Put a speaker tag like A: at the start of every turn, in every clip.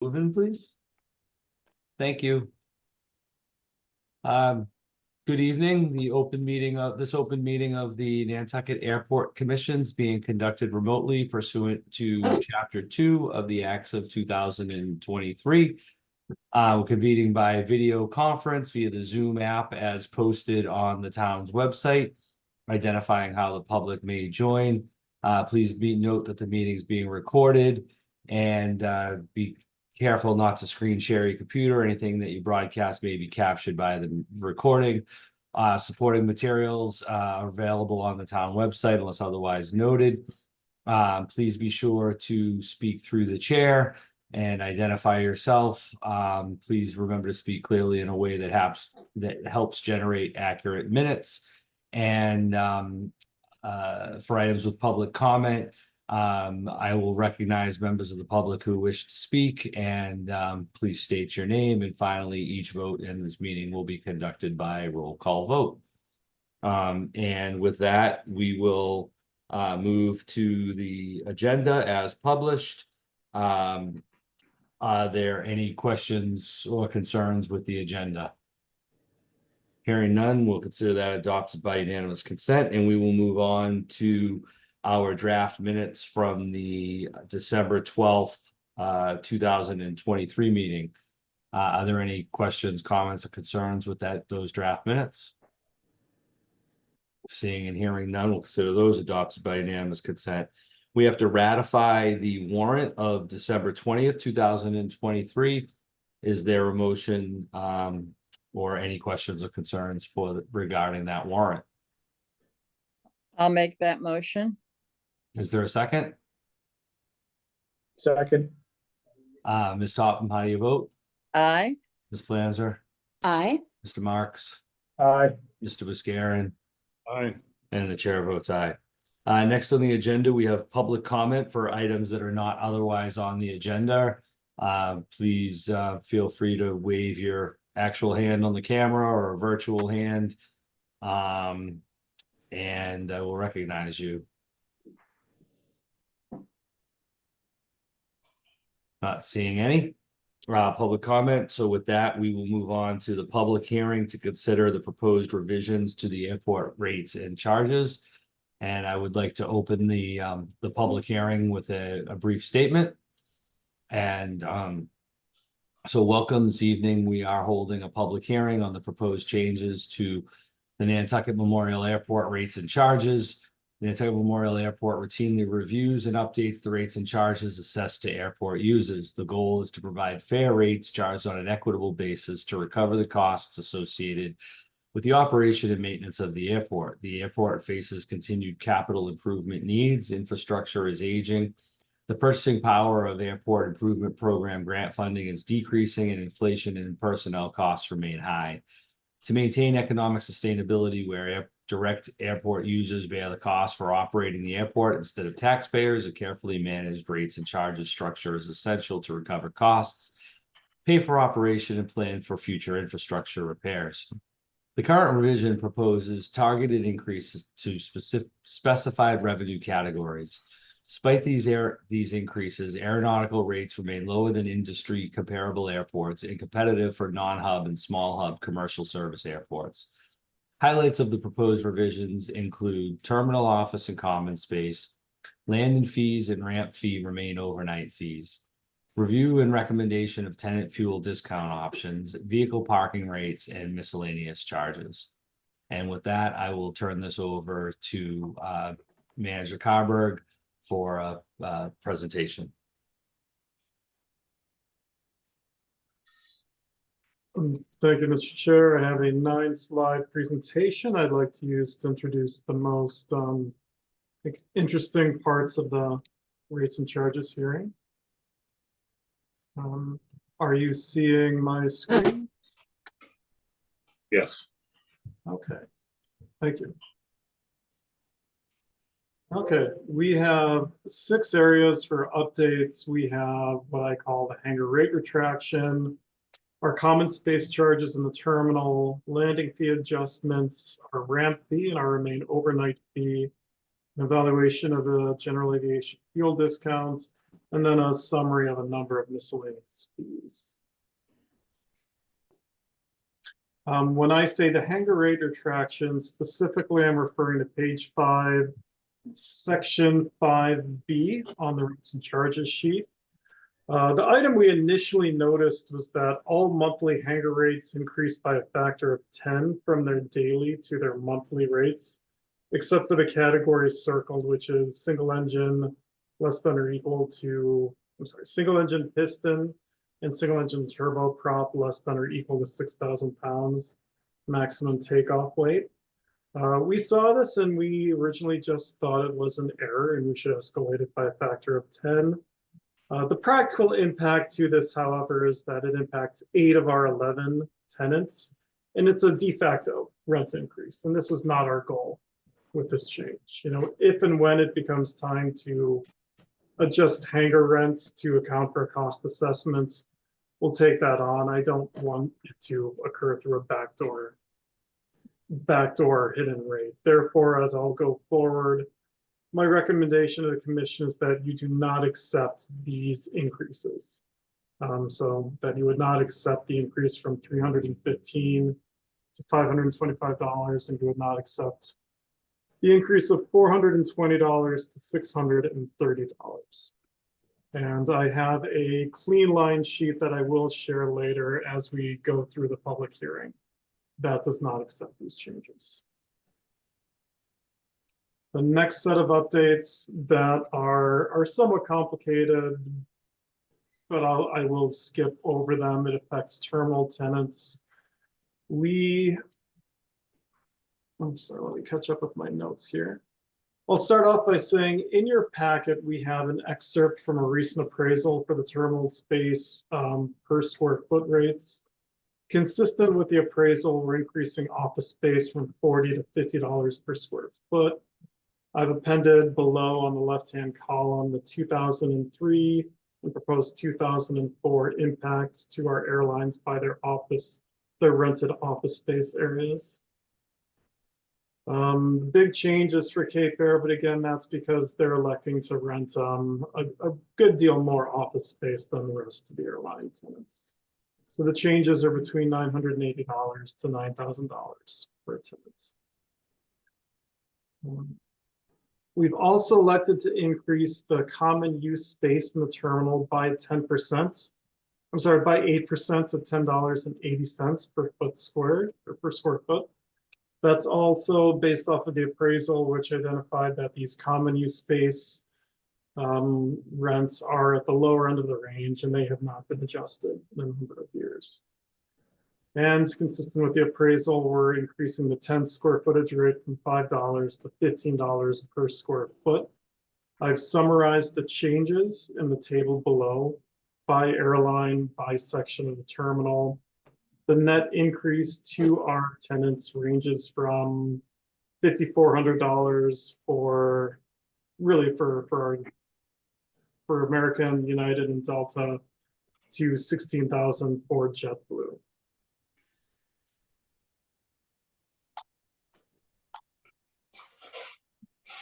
A: Move in, please. Thank you. Good evening. The open meeting of the Nantucket Airport Commission is being conducted remotely pursuant to Chapter 2 of the Acts of 2023. We're convening by video conference via the Zoom app as posted on the town's website, identifying how the public may join. Please note that the meeting is being recorded, and be careful not to screen share your computer. Anything that you broadcast may be captured by the recording. Supporting materials are available on the town website unless otherwise noted. Please be sure to speak through the chair and identify yourself. Please remember to speak clearly in a way that helps generate accurate minutes. And for items with public comment, I will recognize members of the public who wish to speak, and please state your name. And finally, each vote in this meeting will be conducted by roll call vote. And with that, we will move to the agenda as published. Are there any questions or concerns with the agenda? Hearing none, we'll consider that adopted by unanimous consent, and we will move on to our draft minutes from the December 12th, 2023 meeting. Are there any questions, comments, or concerns with those draft minutes? Seeing and hearing none, we'll consider those adopted by unanimous consent. We have to ratify the warrant of December 20th, 2023. Is there a motion or any questions or concerns regarding that warrant?
B: I'll make that motion.
A: Is there a second?
C: Second.
A: Ms. Topham, how do you vote?
B: Aye.
A: Ms. Planzer?
D: Aye.
A: Mr. Marks?
C: Aye.
A: Mr. Buscarin?
C: Aye.
A: And the chair votes aye. Next on the agenda, we have public comment for items that are not otherwise on the agenda. Please feel free to wave your actual hand on the camera or a virtual hand, and I will recognize you. Not seeing any public comment. So with that, we will move on to the public hearing to consider the proposed revisions to the airport rates and charges. And I would like to open the public hearing with a brief statement. And so welcome this evening. We are holding a public hearing on the proposed changes to the Nantucket Memorial Airport rates and charges. The Nantucket Memorial Airport routinely reviews and updates the rates and charges assessed to airport users. The goal is to provide fair rates charged on an equitable basis to recover the costs associated with the operation and maintenance of the airport. The airport faces continued capital improvement needs. Infrastructure is aging. The purchasing power of airport improvement program grant funding is decreasing, and inflation and personnel costs remain high. To maintain economic sustainability where direct airport users bear the cost for operating the airport instead of taxpayers, a carefully managed rates and charges structure is essential to recover costs, pay for operation, and plan for future infrastructure repairs. The current revision proposes targeted increases to specified revenue categories. Despite these increases, aeronautical rates remain lower than industry comparable airports and competitive for non-hub and small hub commercial service airports. Highlights of the proposed revisions include terminal office and common space, landing fees and ramp fee remain overnight fees, review and recommendation of tenant fuel discount options, vehicle parking rates, and miscellaneous charges. And with that, I will turn this over to Manager Carberg for a presentation.
C: Thank you, Mr. Chair. I have a 9-slide presentation I'd like to use to introduce the most interesting parts of the rates and charges hearing. Are you seeing my screen?
E: Yes.
C: Okay, thank you. Okay, we have 6 areas for updates. We have what I call the hangar rate retraction, our common space charges in the terminal, landing fee adjustments, our ramp fee and our remain overnight fee, an evaluation of the general aviation fuel discounts, and then a summary of a number of miscellaneous fees. When I say the hanger rate retraction, specifically, I'm referring to page 5, section 5B on the rates and charges sheet. The item we initially noticed was that all monthly hanger rates increased by a factor of 10 from their daily to their monthly rates, except for the categories circled, which is single engine less than or equal to, single engine piston and single engine turboprop less than or equal to 6,000 pounds maximum takeoff weight. We saw this and we originally just thought it was an error and we should escalate it by a factor of 10. The practical impact to this, however, is that it impacts 8 of our 11 tenants, and it's a de facto rent increase. And this was not our goal with this change. You know, if and when it becomes time to adjust hangar rent to account for cost assessments, we'll take that on. I don't want it to occur through a backdoor hidden rate. Therefore, as I'll go forward, my recommendation to the commission is that you do not accept these increases. So that you would not accept the increase from $315 to $525, and you would not accept the increase of $420 to $630. And I have a clean line sheet that I will share later as we go through the public hearing that does not accept these changes. The next set of updates that are somewhat complicated, but I will skip over them. It affects terminal tenants. I'm sorry, let me catch up with my notes here. I'll start off by saying in your packet, we have an excerpt from a recent appraisal for the terminal space per square foot rates. Consistent with the appraisal, we're increasing office space from $40 to $50 per square foot. I've appended below on the left-hand column the 2003 and proposed 2004 impacts to our airlines by their rented office space areas. Big changes for Cape Air, but again, that's because they're electing to rent a good deal more office space than the rest of the airline tenants. So the changes are between $980 to $9,000 per tenant. We've also elected to increase the common use space in the terminal by 10%. I'm sorry, by 8% to $10.80 per foot squared or per square foot. That's also based off of the appraisal, which identified that these common use space rents are at the lower end of the range and they have not been adjusted in a number of years. And consistent with the appraisal, we're increasing the 10 square footage rate from $5 to $15 per square foot. I've summarized the changes in the table below by airline, by section of the terminal. The net increase to our tenants ranges from $5,400 for American, United, and Delta to $16,000 for JetBlue.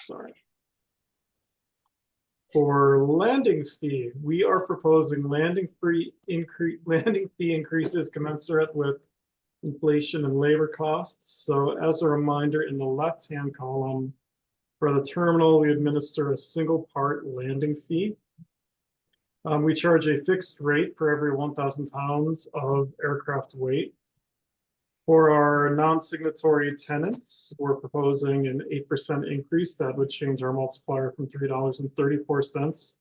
C: Sorry. For landing fee, we are proposing landing fee increases commensurate with inflation and labor costs. So as a reminder, in the left-hand column, for the terminal, we administer a single part landing fee. We charge a fixed rate for every 1,000 pounds of aircraft weight. For our non-signatory tenants, we're proposing an 8% increase that would change our multiplier from $3.34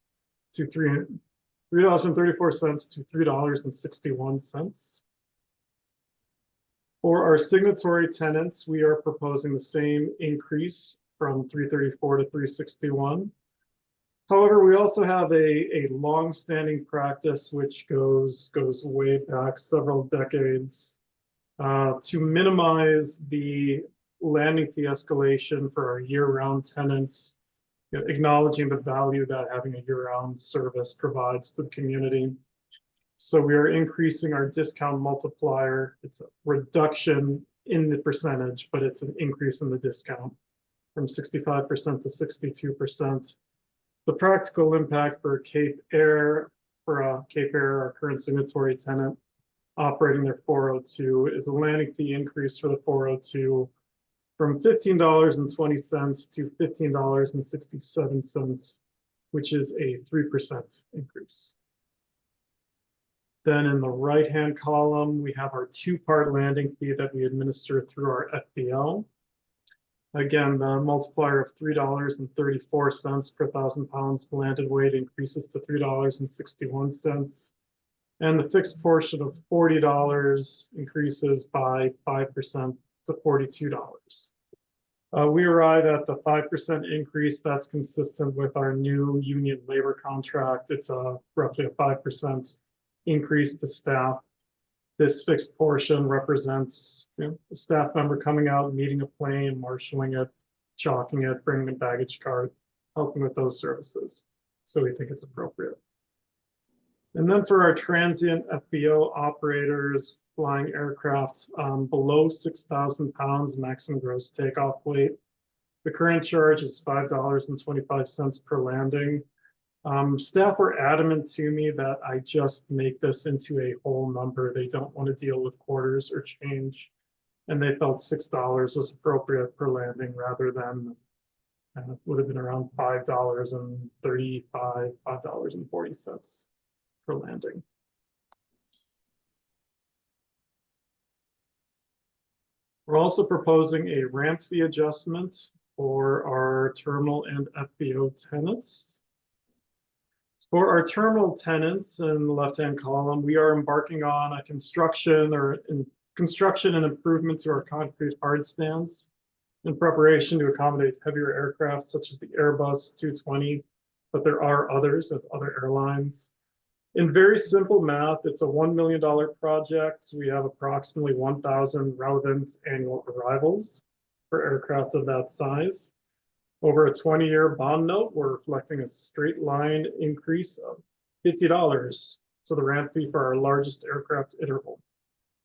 C: to $3.61. For our signatory tenants, we are proposing the same increase from $3.34 to $3.61. However, we also have a long-standing practice which goes way back several decades. To minimize the landing fee escalation for our year-round tenants, acknowledging the value that having a year-round service provides to the community. So we are increasing our discount multiplier. It's a reduction in the percentage, but it's an increase in the discount from 65% to 62%. The practical impact for Cape Air, our current signatory tenant, operating their 402 is a landing fee increase for the 402 from $15.20 to $15.67, which is a 3% increase. Then in the right-hand column, we have our two-part landing fee that we administer through our FBO. Again, the multiplier of $3.34 per 1,000 pounds landed weight increases to $3.61. And the fixed portion of $40 increases by 5% to $42. We arrive at the 5% increase that's consistent with our new union labor contract. It's roughly a 5% increase to staff. This fixed portion represents a staff member coming out, meeting a plane, marshaling it, chalking it, bringing a baggage cart, helping with those services. So we think it's appropriate. And then for our transient FBO operators flying aircraft below 6,000 pounds maximum gross takeoff weight, the current charge is $5.25 per landing. Staff were adamant to me that I just make this into a whole number. They don't want to deal with quarters or change. And they felt $6 was appropriate per landing rather than would have been around $5.35, $5.40 per landing. We're also proposing a ramp fee adjustment for our terminal and FBO tenants. For our terminal tenants in the left-hand column, we are embarking on a construction and improvement to our concrete hard stands in preparation to accommodate heavier aircraft such as the Airbus 220, but there are others of other airlines. In very simple math, it's a $1 million project. We have approximately 1,000 relevant annual arrivals for aircraft of that size. Over a 20-year bond note, we're reflecting a straight line increase of $50 to the ramp fee for our largest aircraft interval,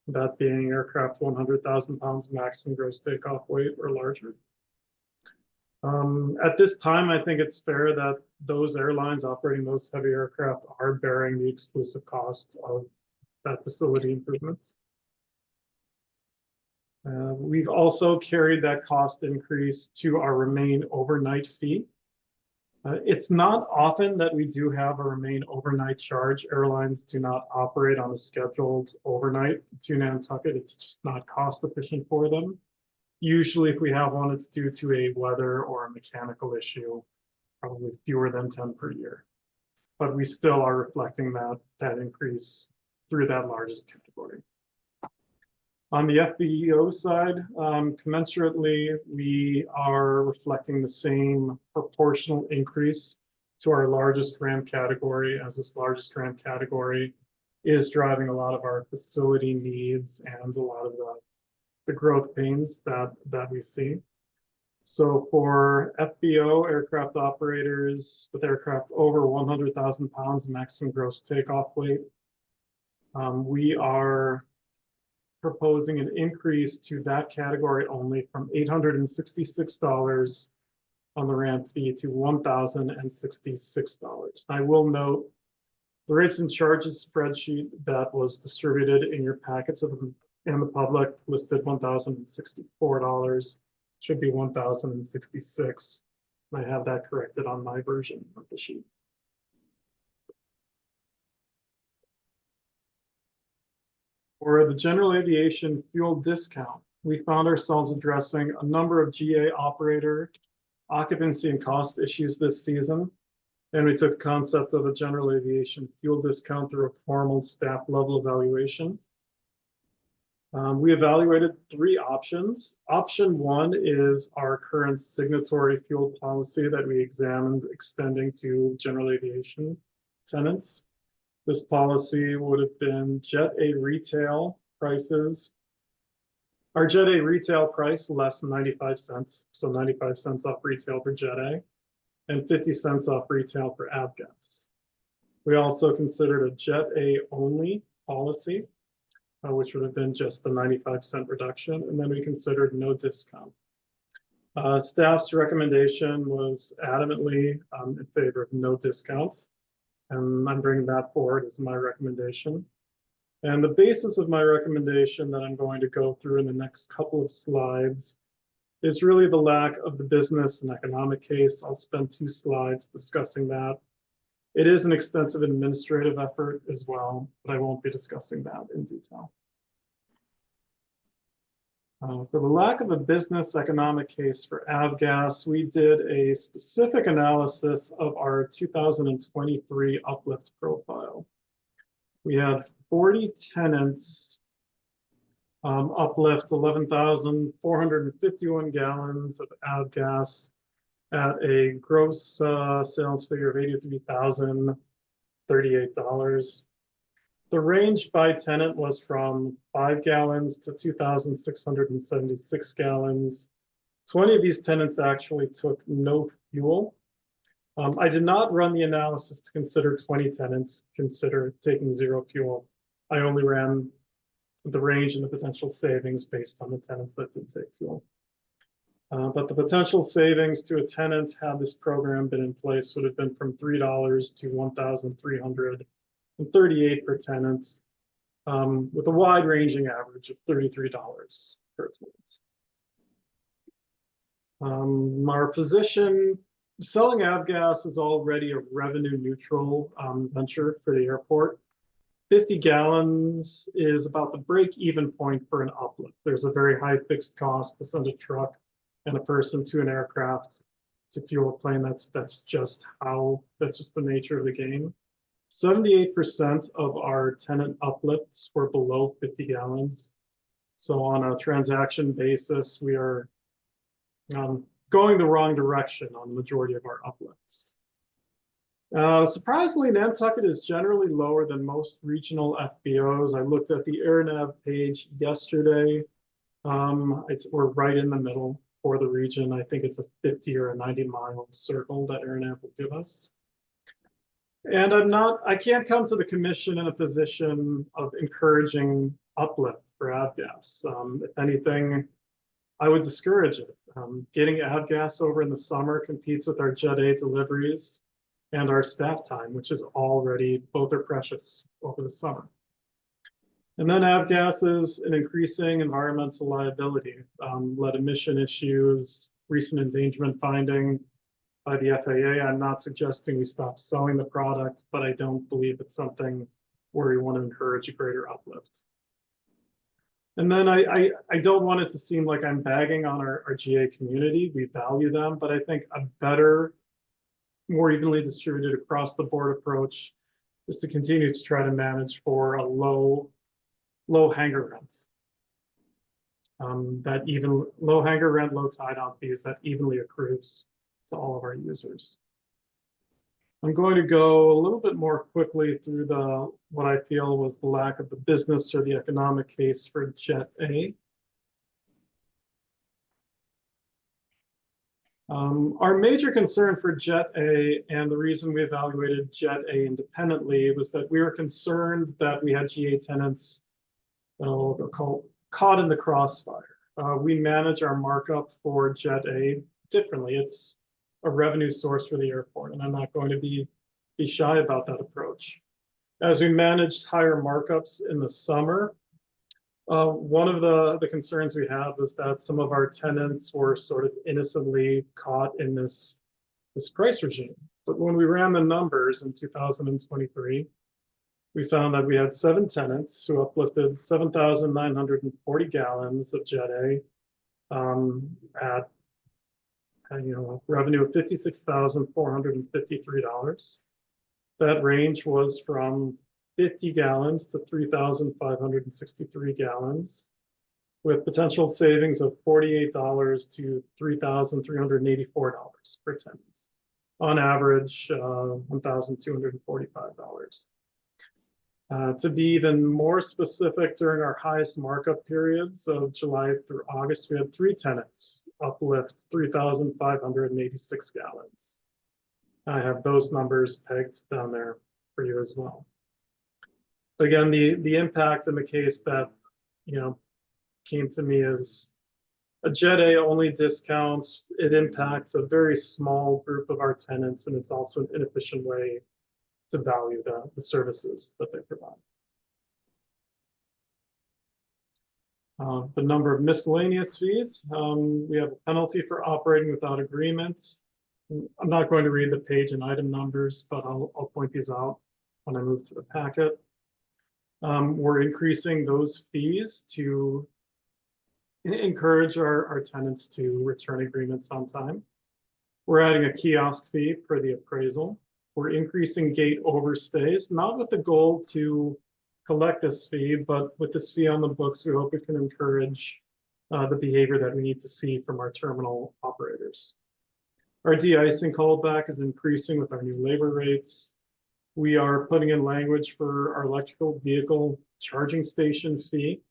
C: that being aircraft 100,000 pounds maximum gross takeoff weight or larger. At this time, I think it's fair that those airlines operating those heavy aircraft are bearing the exclusive cost of that facility improvement. We've also carried that cost increase to our remain overnight fee. It's not often that we do have a remain overnight charge. Airlines do not operate on a scheduled overnight to Nantucket. It's just not cost efficient for them. Usually if we have one, it's due to a weather or a mechanical issue, probably fewer than 10 per year. But we still are reflecting that increase through that largest category. On the FBO side, commensurately, we are reflecting the same proportional increase to our largest RAM category, as this largest RAM category is driving a lot of our facility needs and a lot of the growth pains that we see. So for FBO aircraft operators with aircraft over 100,000 pounds maximum gross takeoff weight, we are proposing an increase to that category only from $866 on the ramp fee to $1,066. I will note the rates and charges spreadsheet that was distributed in your packets and the public listed $1,064, should be $1,066. I have that corrected on my version of the sheet. For the general aviation fuel discount, we found ourselves addressing a number of GA operator occupancy and cost issues this season. And we took the concept of a general aviation fuel discount through a formal staff level evaluation. We evaluated 3 options. Option 1 is our current signatory fuel policy that we examined extending to general aviation tenants. This policy would have been Jet A retail prices. Our Jet A retail price less than 95 cents, so 95 cents off retail for Jet A, and 50 cents off retail for Avgas. We also considered a Jet A only policy, which would have been just the 95 cent reduction, and then we considered no discount. Staff's recommendation was adamantly in favor of no discount. And I'm bringing that forward as my recommendation. And the basis of my recommendation that I'm going to go through in the next couple of slides is really the lack of the business and economic case. I'll spend 2 slides discussing that. It is an extensive administrative effort as well, but I won't be discussing that in detail. For the lack of a business economic case for avgas, we did a specific analysis of our 2023 uplift profile. We had 40 tenants uplift 11,451 gallons of avgas at a gross sales figure of $83,038. The range by tenant was from 5 gallons to 2,676 gallons. 20 of these tenants actually took no fuel. I did not run the analysis to consider 20 tenants consider taking 0 fuel. I only ran the range and the potential savings based on the tenants that did take fuel. But the potential savings to a tenant had this program been in place would have been from $3 to $1,338 per tenant, with a wide-ranging average of $33 per tenant. Our position, selling avgas is already a revenue-neutral venture for the airport. 50 gallons is about the break-even point for an uplift. There's a very high fixed cost to send a truck and a person to an aircraft to fuel a plane. That's just the nature of the game. 78% of our tenant uplifts were below 50 gallons. So on a transaction basis, we are going the wrong direction on the majority of our uplifts. Surprisingly, Nantucket is generally lower than most regional FBOs. I looked at the AirNav page yesterday. We're right in the middle for the region. I think it's a 50 or a 90-mile circle that AirNav will give us. And I can't come to the commission in a position of encouraging uplift for avgas. If anything, I would discourage it. Getting avgas over in the summer competes with our Jet A deliveries and our staff time, which is already, both are precious over the summer. And then avgas is an increasing environmental liability. Lead emission issues, recent endangerment finding by the FAA. I'm not suggesting we stop selling the product, but I don't believe it's something where we want to encourage a greater uplift. And then I don't want it to seem like I'm bagging on our GA community. We value them, but I think a better, more evenly distributed across the board approach is to continue to try to manage for a low hangar rent. Low hangar rent, low tie-down fees that evenly accrues to all of our users. I'm going to go a little bit more quickly through what I feel was the lack of the business or the economic case for Jet A. Our major concern for Jet A, and the reason we evaluated Jet A independently, was that we were concerned that we had GA tenants caught in the crossfire. We manage our markup for Jet A differently. It's a revenue source for the airport, and I'm not going to be shy about that approach. As we managed higher markups in the summer, one of the concerns we had was that some of our tenants were sort of innocently caught in this price regime. But when we ran the numbers in 2023, we found that we had 7 tenants who uplifted 7,940 gallons of Jet A at revenue of $56,453. That range was from 50 gallons to 3,563 gallons, with potential savings of $48 to $3,384 per tenant. On average, $1,245. To be even more specific, during our highest markup periods of July through August, we had 3 tenants uplift 3,586 gallons. I have those numbers pegged down there for you as well. Again, the impact in the case that came to me as a Jet A only discount, it impacts a very small group of our tenants, and it's also an inefficient way to value the services that they provide. The number of miscellaneous fees, we have a penalty for operating without agreement. I'm not going to read the page and item numbers, but I'll point these out when I move to the packet. We're increasing those fees to encourage our tenants to return agreements on time. We're adding a kiosk fee for the appraisal. We're increasing gate overstays, not with the goal to collect this fee, but with this fee on the books, we hope it can encourage the behavior that we need to see from our terminal operators. Our de-icing callback is increasing with our new labor rates. We are putting in language for our electrical vehicle charging station fee.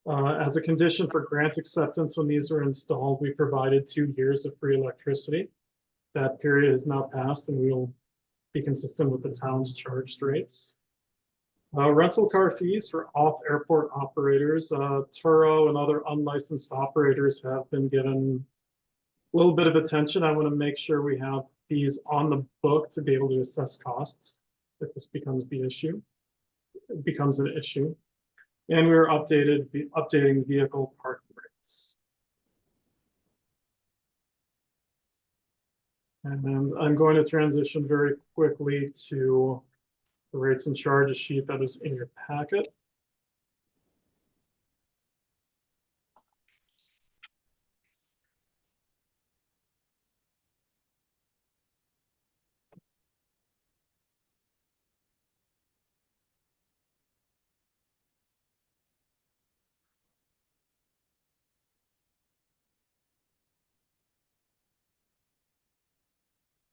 C: As a condition for grant acceptance when these were installed, we provided 2 years of free electricity. That period has now passed and we will be consistent with the town's charged rates. Rental car fees for off-airport operators. Turo and other unlicensed operators have been given a little bit of attention. I want to make sure we have fees on the book to be able to assess costs if this becomes the issue. It becomes an issue. And we're updating vehicle parking rates. And then I'm going to transition very quickly to the rates and charges sheet that is in your packet.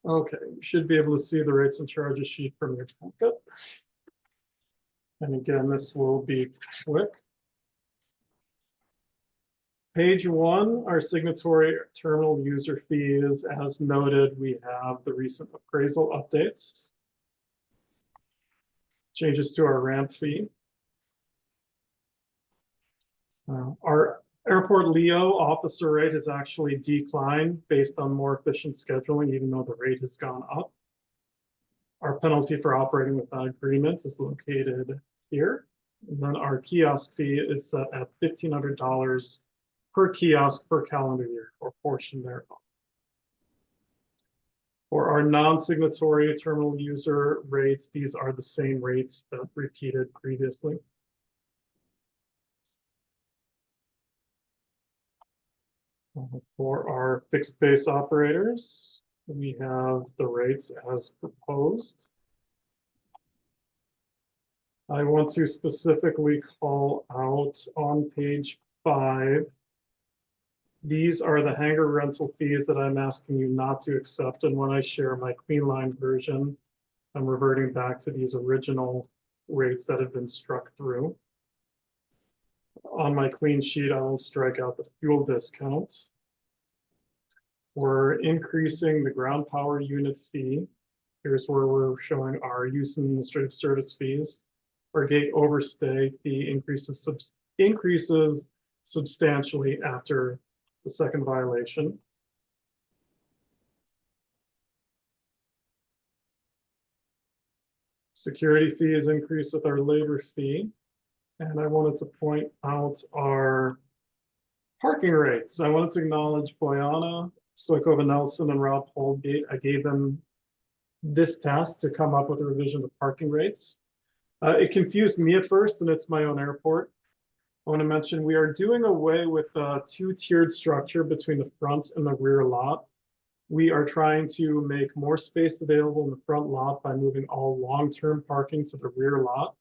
C: Okay, you should be able to see the rates and charges sheet from your packet. And again, this will be quick. Page 1, our signatory terminal user fees. As noted, we have the recent appraisal updates. Changes to our ramp fee. Our Airport Leo officer rate has actually declined based on more efficient scheduling, even though the rate has gone up. Our penalty for operating without agreements is located here. And then our kiosk fee is set at $1,500 per kiosk per calendar year or portion thereof. For our non-signatory terminal user rates, these are the same rates that repeated previously. For our fixed base operators, we have the rates as proposed. I want to specifically call out on page 5. These are the hangar rental fees that I'm asking you not to accept. And when I share my clean line version, I'm reverting back to these original rates that have been struck through. On my clean sheet, I will strike out the fuel discount. We're increasing the ground power unit fee. Here's where we're showing our use and administrative service fees. Our gate overstay fee increases substantially after the second violation. Security fees increase with our labor fee. And I wanted to point out our parking rates. I wanted to acknowledge Boyana, Stoikova Nelson, and Rob Holgate. I gave them this task to come up with a revision of parking rates. It confused me at first, and it's my own airport. I want to mention we are doing away with a 2-tiered structure between the front and the rear lot. We are trying to make more space available in the front lot by moving all long-term parking to the rear lot.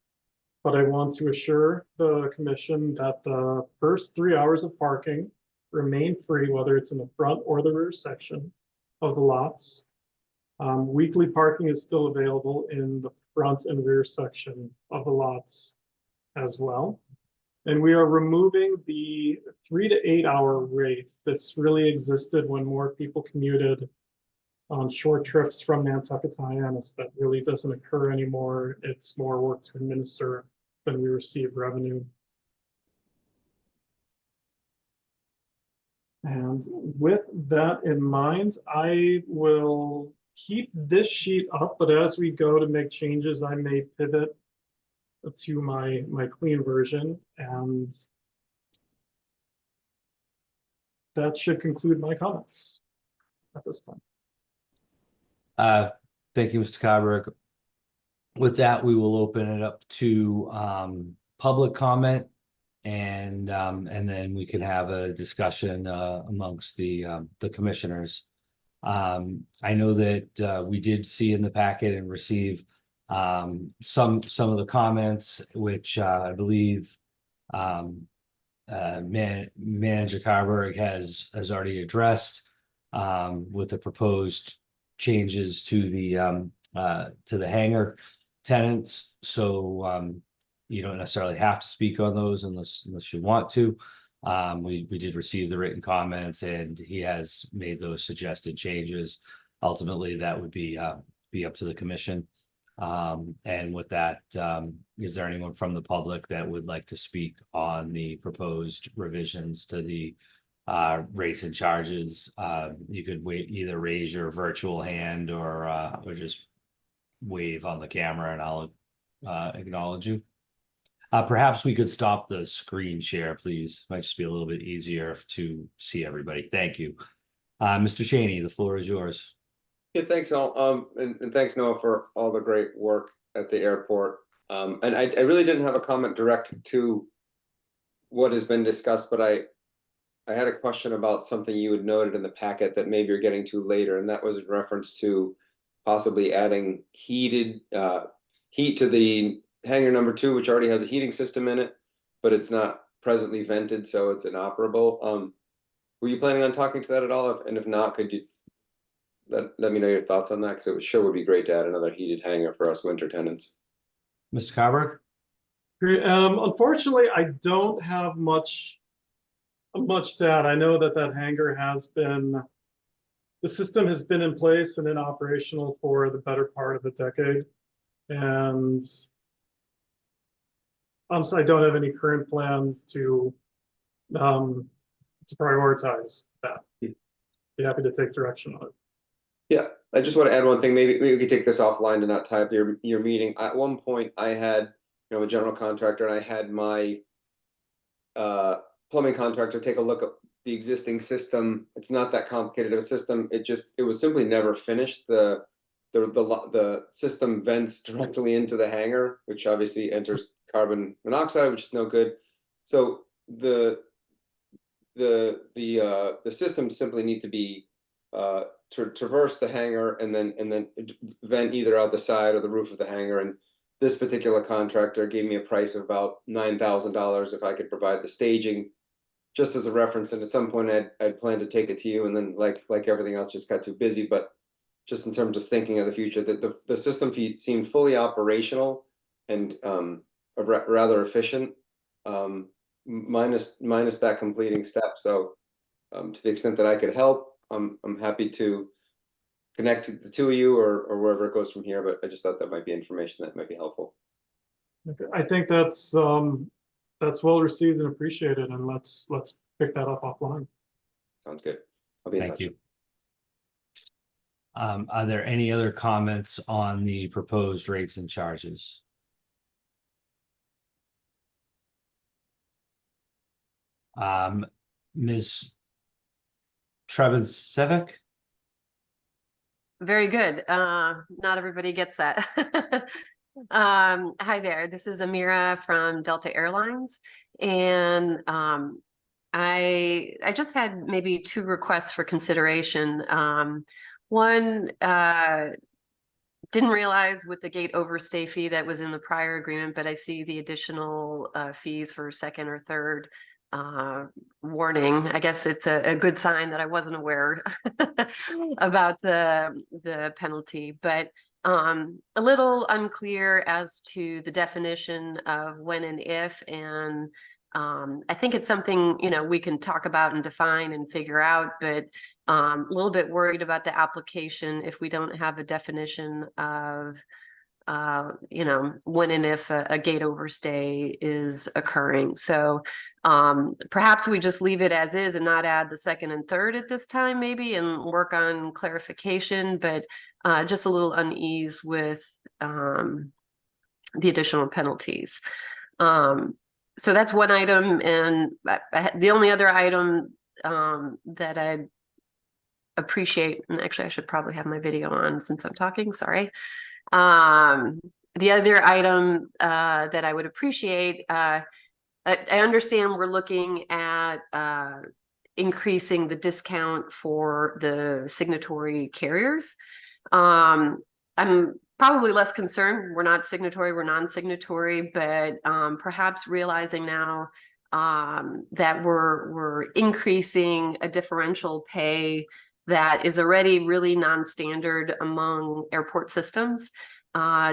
C: But I want to assure the commission that the first 3 hours of parking remain free, whether it's in the front or the rear section of the lots. Weekly parking is still available in the front and rear section of the lots as well. And we are removing the 3 to 8 hour rates. This really existed when more people commuted on short trips from Nantucket to Hyannis. That really doesn't occur anymore. It's more work to administer than we receive revenue. And with that in mind, I will keep this sheet up, but as we go to make changes, I may pivot to my clean version, and that should conclude my comments at this time.
A: Thank you, Mr. Carberg. With that, we will open it up to public comment, and then we can have a discussion amongst the commissioners. I know that we did see in the packet and receive some of the comments, which I believe Manager Carberg has already addressed with the proposed changes to the hangar tenants. So you don't necessarily have to speak on those unless you want to. We did receive the written comments, and he has made those suggested changes. Ultimately, that would be up to the commission. And with that, is there anyone from the public that would like to speak on the proposed revisions to the rates and charges? You could either raise your virtual hand or just wave on the camera, and I'll acknowledge you. Perhaps we could stop the screen share, please. Might just be a little bit easier to see everybody. Thank you. Mr. Cheney, the floor is yours.
D: Yeah, thanks all. And thanks, Noah, for all the great work at the airport. And I really didn't have a comment direct to what has been discussed, but I had a question about something you had noted in the packet that maybe you're getting to later, and that was in reference to possibly adding heat to the hangar number 2, which already has a heating system in it, but it's not presently vented, so it's inoperable. Were you planning on talking to that at all? And if not, could you let me know your thoughts on that? Because it sure would be great to add another heated hangar for us winter tenants.
A: Mr. Carberg?
C: Great. Unfortunately, I don't have much to add. I know that hangar the system has been in place and in operational for the better part of a decade. And so I don't have any current plans to prioritize that. Be happy to take direction on it.
D: Yeah, I just want to add one thing. Maybe we could take this offline to not tie up your meeting. At one point, I had a general contractor, and I had my plumbing contractor take a look at the existing system. It's not that complicated of a system. It was simply never finished. The system vents directly into the hangar, which obviously enters carbon monoxide, which is no good. So the systems simply need to be to traverse the hangar and then vent either out the side or the roof of the hangar. And this particular contractor gave me a price of about $9,000 if I could provide the staging, just as a reference. And at some point I'd planned to take it to you, and then like everything else, just got too busy. But just in terms of thinking of the future, the system seemed fully operational and rather efficient, minus that completing step. So to the extent that I could help, I'm happy to connect the two of you or wherever it goes from here. But I just thought that might be information that might be helpful.
C: Okay. I think that's well received and appreciated, and let's pick that up offline.
D: Sounds good. I'll be in touch.
A: Thank you. Are there any other comments on the proposed rates and charges? Ms. Trebensevic?
E: Very good. Not everybody gets that. Hi there. This is Amira from Delta Airlines, and I just had maybe 2 requests for consideration. One, didn't realize with the gate overstay fee that was in the prior agreement, but I see the additional fees for second or third warning. I guess it's a good sign that I wasn't aware about the penalty, but a little unclear as to the definition of when and if, and I think it's something we can talk about and define and figure out, but a little bit worried about the application if we don't have a definition of you know, when and if a gate overstay is occurring. So perhaps we just leave it as is and not add the second and third at this time, maybe, and work on clarification, but just a little unease with the additional penalties. So that's one item. And the only other item that I'd appreciate, and actually I should probably have my video on since I'm talking, sorry. The other item that I would appreciate, I understand we're looking at increasing the discount for the signatory carriers. I'm probably less concerned. We're not signatory, we're non-signatory, but perhaps realizing now that we're increasing a differential pay that is already really non-standard among airport systems.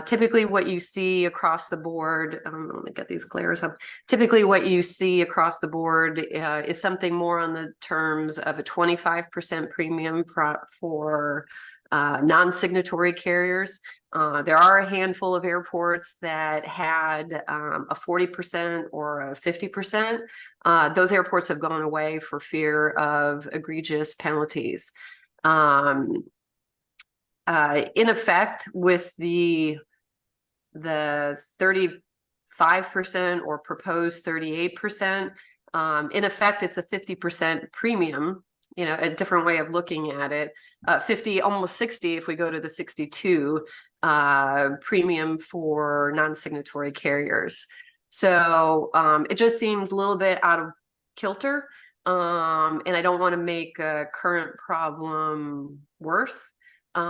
E: Typically what you see across the board, let me get these glares up. Typically what you see across the board is something more on the terms of a 25% premium for non-signatory carriers. There are a handful of airports that had a 40% or a 50%. Those airports have gone away for fear of egregious penalties. In effect, with the 35% or proposed 38%, in effect, it's a 50% premium, you know, a different way of looking at it. 50, almost 60 if we go to the 62 premium for non-signatory carriers. So it just seems a little bit out of kilter, and I don't want to make a current problem worse. So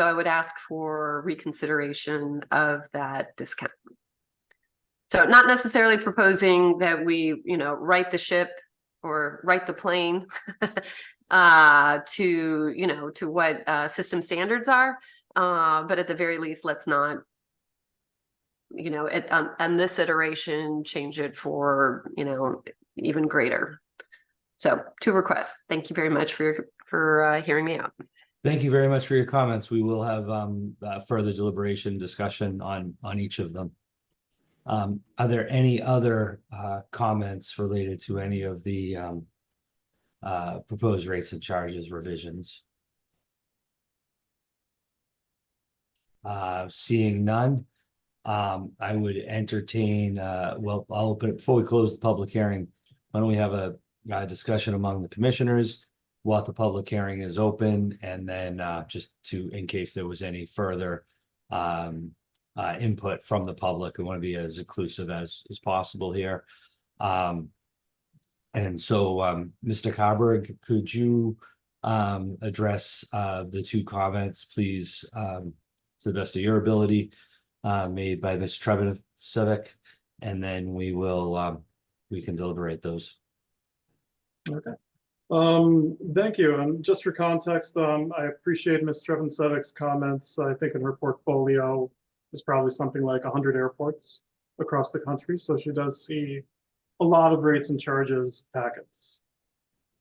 E: I would ask for reconsideration of that discount. So not necessarily proposing that we, you know, right the ship or right the plane to, you know, to what system standards are. But at the very least, let's not, you know, on this iteration, change it for, you know, even greater. So 2 requests. Thank you very much for hearing me out.
A: Thank you very much for your comments. We will have further deliberation discussion on each of them. Are there any other comments related to any of the proposed rates and charges revisions? Seeing none, I would entertain, well, I'll open it before we close the public hearing. Why don't we have a discussion among the commissioners while the public hearing is open, and then just in case there was any further input from the public, we want to be as inclusive as possible here. And so, Mr. Carberg, could you address the 2 comments, please, to the best of your ability, made by Ms. Trevin-Civic, and then we can deliberate those.
C: Okay. Thank you. And just for context, I appreciate Ms. Trevin-Civic's comments. I think in her portfolio is probably something like 100 airports across the country. So she does see a lot of rates and charges packets,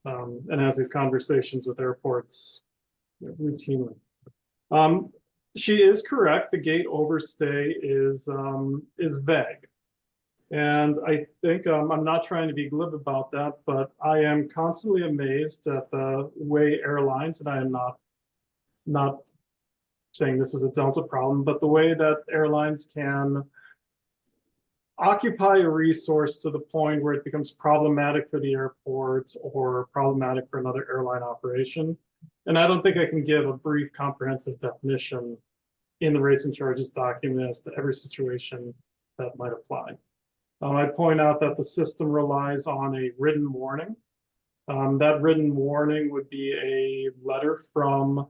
C: and has these conversations with airports routinely. She is correct. The gate overstay is vague. And I think I'm not trying to be glib about that, but I am constantly amazed at the way airlines, and I am not saying this is a Delta problem, but the way that airlines can occupy a resource to the point where it becomes problematic for the airport or problematic for another airline operation. And I don't think I can give a brief, comprehensive definition in the rates and charges document as to every situation that might apply. I point out that the system relies on a written warning. That written warning would be a letter from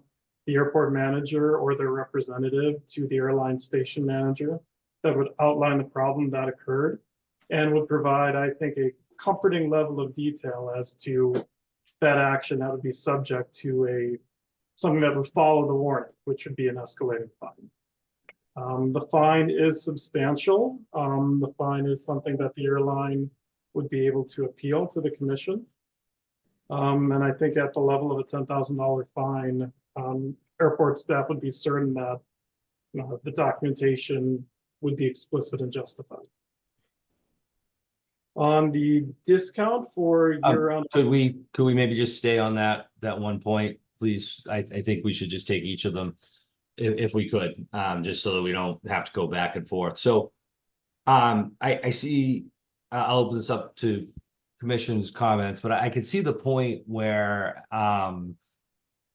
C: the airport manager or their representative to the airline station manager that would outline the problem that occurred and would provide, I think, a comforting level of detail as to that action that would be subject to something that would follow the warning, which would be an escalating fine. The fine is substantial. The fine is something that the airline would be able to appeal to the commission. And I think at the level of a $10,000 fine, airport staff would be certain that the documentation would be explicit and justified. On the discount for year-round,
A: Could we maybe just stay on that one point, please? I think we should just take each of them if we could, just so that we don't have to go back and forth. So I see, I'll open this up to commission's comments, but I could see the point where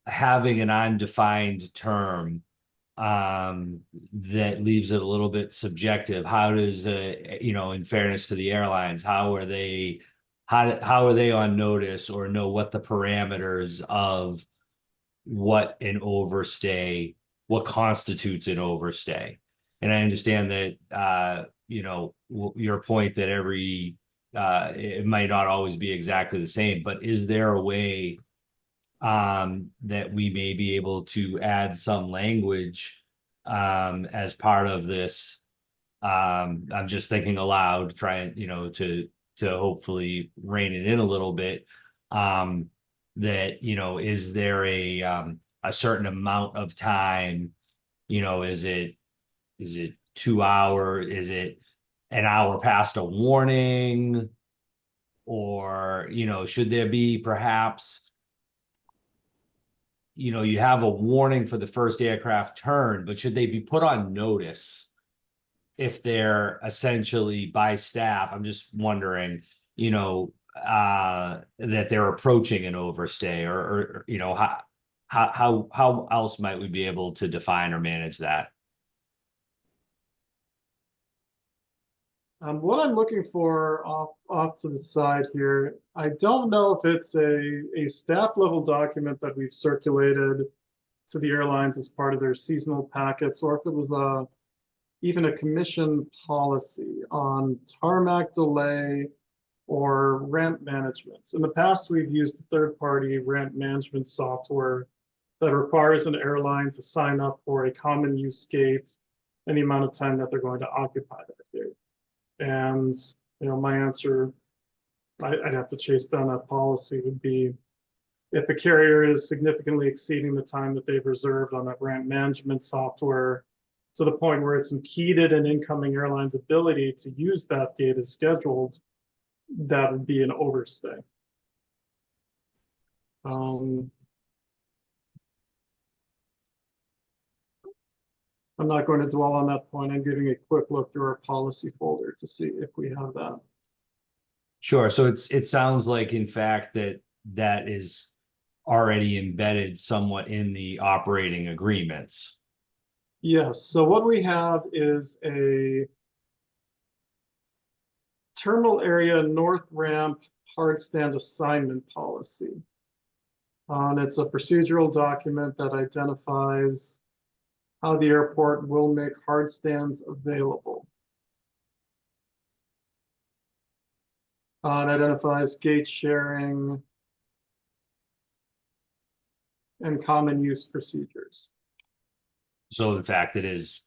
A: having an undefined term that leaves it a little bit subjective. How does in fairness to the airlines, how are they on notice or know what the parameters of what an overstay, what constitutes an overstay? And I understand that your point that it might not always be exactly the same, but is there a way that we may be able to add some language as part of this? I'm just thinking aloud, trying, to hopefully rein it in a little bit. That, is there a certain amount of time, is it 2 hours? Is it an hour past a warning? Or, should there be perhaps, you have a warning for the first aircraft turn, but should they be put on notice if they're essentially by staff? I'm just wondering, that they're approaching an overstay, or how else might we be able to define or manage that?
C: what I'm looking for off to the side here, I don't know if it's a staff level document that we've circulated to the airlines as part of their seasonal packets, or if it was even a commission policy on tarmac delay or ramp management. In the past, we've used a third-party ramp management software that requires an airline to sign up for a common use gate and the amount of time that they're going to occupy that gate. And, my answer, I'd have to chase down that policy, would be if the carrier is significantly exceeding the time that they've reserved on that ramp management software to the point where it's impeded an incoming airline's ability to use that gate as scheduled, that would be an overstay. I'm not going to dwell on that point. I'm giving a quick look through our policy folder to see if we have that.
A: Sure. So it sounds like, in fact, that is already embedded somewhat in the operating agreements.
C: Yes. So what we have is a terminal area north ramp hard stand assignment policy. And it's a procedural document that identifies how the airport will make hard stands available. It identifies gate sharing and common use procedures.
A: So in fact, it is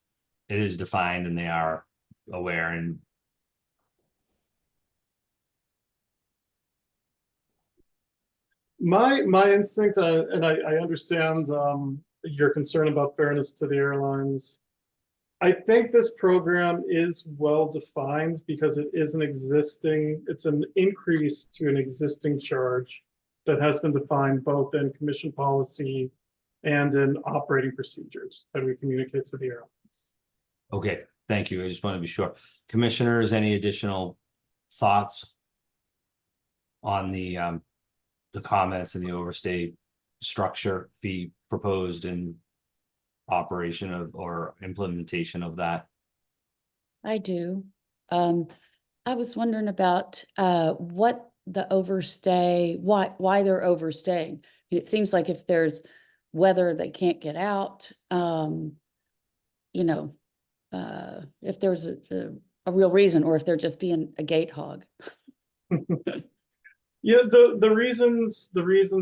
A: defined and they are aware. And
C: my instinct, and I understand your concern about fairness to the airlines. I think this program is well defined because it's an increase to an existing charge that has been defined both in commission policy and in operating procedures that we communicate to the airlines.
A: okay, thank you. I just want to be sure. Commissioners, any additional thoughts on the comments and the overstay structure fee proposed and operation of or implementation of that?
F: I do. I was wondering about what the overstay, why they're overstaying. It seems like if there's weather they can't get out, if there's a real reason, or if they're just being a gate hog.
C: Yeah, the reasons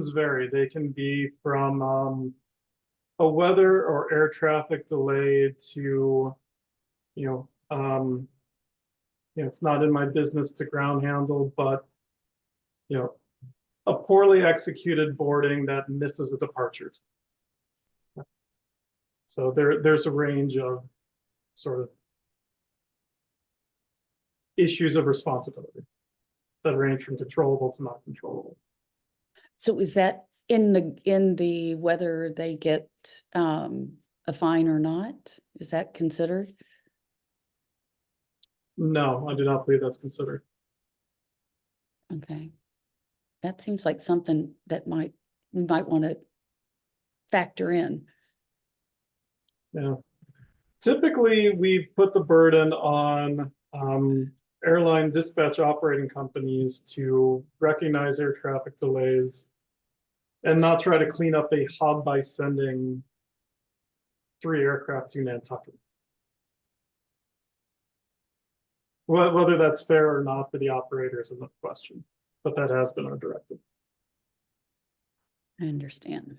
C: vary. They can be from a weather or air traffic delay to, it's not in my business to ground handle, but a poorly executed boarding that misses a departure. So there's a range of sort of issues of responsibility that range from controllable to not controllable.
F: So is that in the whether they get a fine or not? Is that considered?
C: No, I do not believe that's considered.
F: Okay. That seems like something that we might want to factor in.
C: Yeah. Typically, we put the burden on airline dispatch operating companies to recognize air traffic delays and not try to clean up a hub by sending 3 aircraft to Nantucket. Whether that's fair or not for the operator is another question, but that has been our directive.
F: I understand.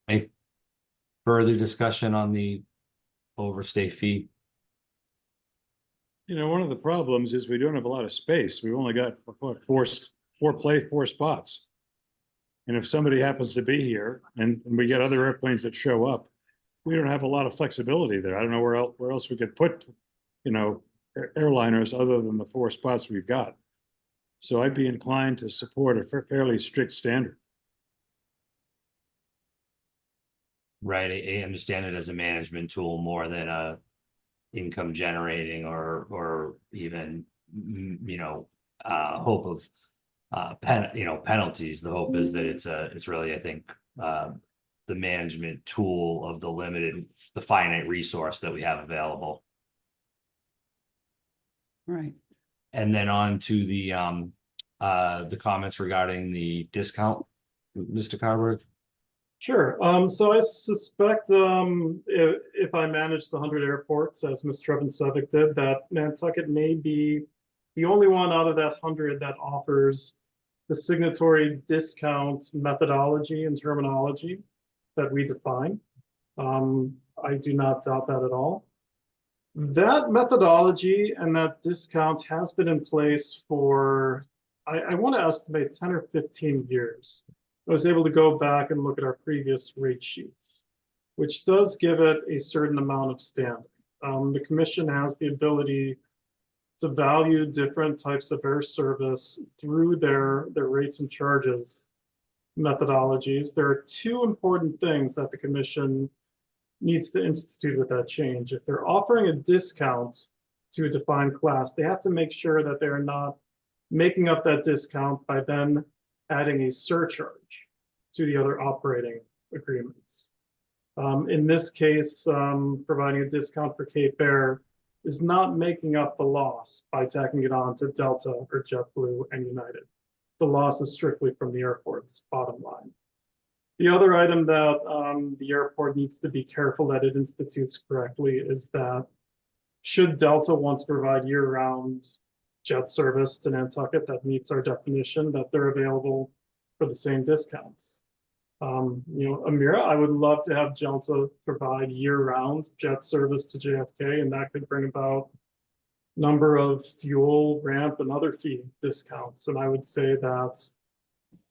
A: Any further discussion on the overstay fee?
G: You know, one of the problems is we don't have a lot of space. We've only got four spots. And if somebody happens to be here and we get other airplanes that show up, we don't have a lot of flexibility there. I don't know where else we could put, you know, airliners other than the 4 spots we've got. So I'd be inclined to support a fairly strict standard.
A: Right, I understand it as a management tool more than a income generating or even, you know, hope of penalties. The hope is that it's really, I think, the management tool of the finite resource that we have available.
F: Right.
A: And then on to the comments regarding the discount, Mr. Carberg.
C: Sure. So I suspect if I manage the 100 airports, as Ms. Trevin-Sevick did, that Nantucket may be the only one out of that 100 that offers the signatory discount methodology and terminology that we define. I do not doubt that at all. That methodology and that discount has been in place for, I want to estimate 10 or 15 years. I was able to go back and look at our previous rate sheets, which does give it a certain amount of standing. The commission has the ability to value different types of air service through their rates and charges methodologies. There are 2 important things that the commission needs to institute with that change. If they're offering a discount to a defined class, they have to make sure that they're not making up that discount by then adding a surcharge to the other operating agreements. In this case, providing a discount for Cape Air is not making up the loss by tacking it on to Delta or JetBlue and United. The loss is strictly from the airport's bottom line. The other item that the airport needs to be careful that it institutes correctly is that should Delta want to provide year-round jet service to Nantucket that meets our definition, that they're available for the same discounts. You know, Amira, I would love to have Delta provide year-round jet service to JFK, and that could bring about number of fuel, ramp, and other fee discounts. And I would say that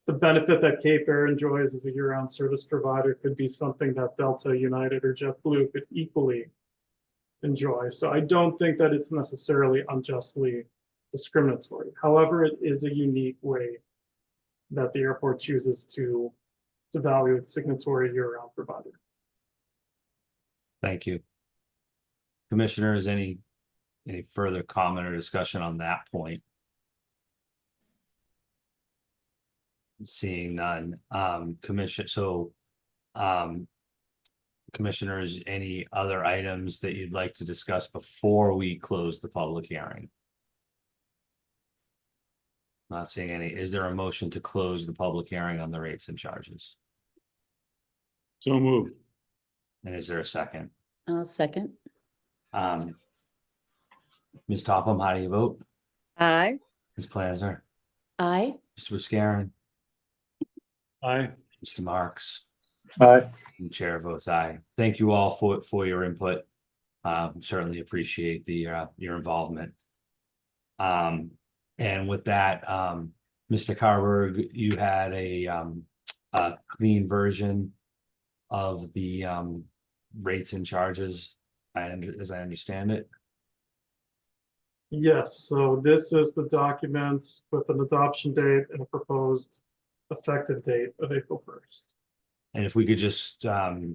C: the benefit that Cape Air enjoys as a year-round service provider could be something that Delta, United, or JetBlue could equally enjoy. So I don't think that it's necessarily unjustly discriminatory. However, it is a unique way that the airport chooses to value its signatory year-round provider.
A: Thank you. Commissioners, any further comment or discussion on that point? Seeing none, commissioners, any other items that you'd like to discuss before we close the public hearing? Not seeing any. Is there a motion to close the public hearing on the rates and charges?
G: So moved.
A: And is there a second?
F: I'll second.
A: Ms. Topham, how do you vote?
B: Aye.
A: Ms. Plazer,
F: Aye.
A: Mr. Buscarin,
G: Aye.
A: Mr. Marks,
C: Aye.
A: and chair votes aye. Thank you all for your input. Certainly appreciate your involvement. And with that, Mr. Carberg, you had a clean version of the rates and charges, as I understand it.
C: Yes, so this is the document with an adoption date and a proposed effective date of April 1st.
A: And if we could just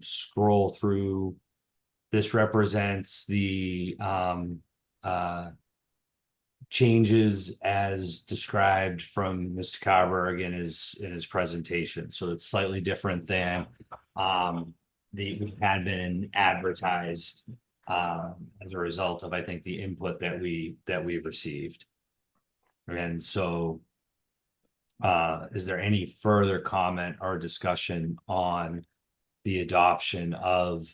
A: scroll through, this represents the changes as described from Mr. Carver in his presentation. So it's slightly different than we had been advertised as a result of, I think, the input that we've received. And so is there any further comment or discussion on the adoption of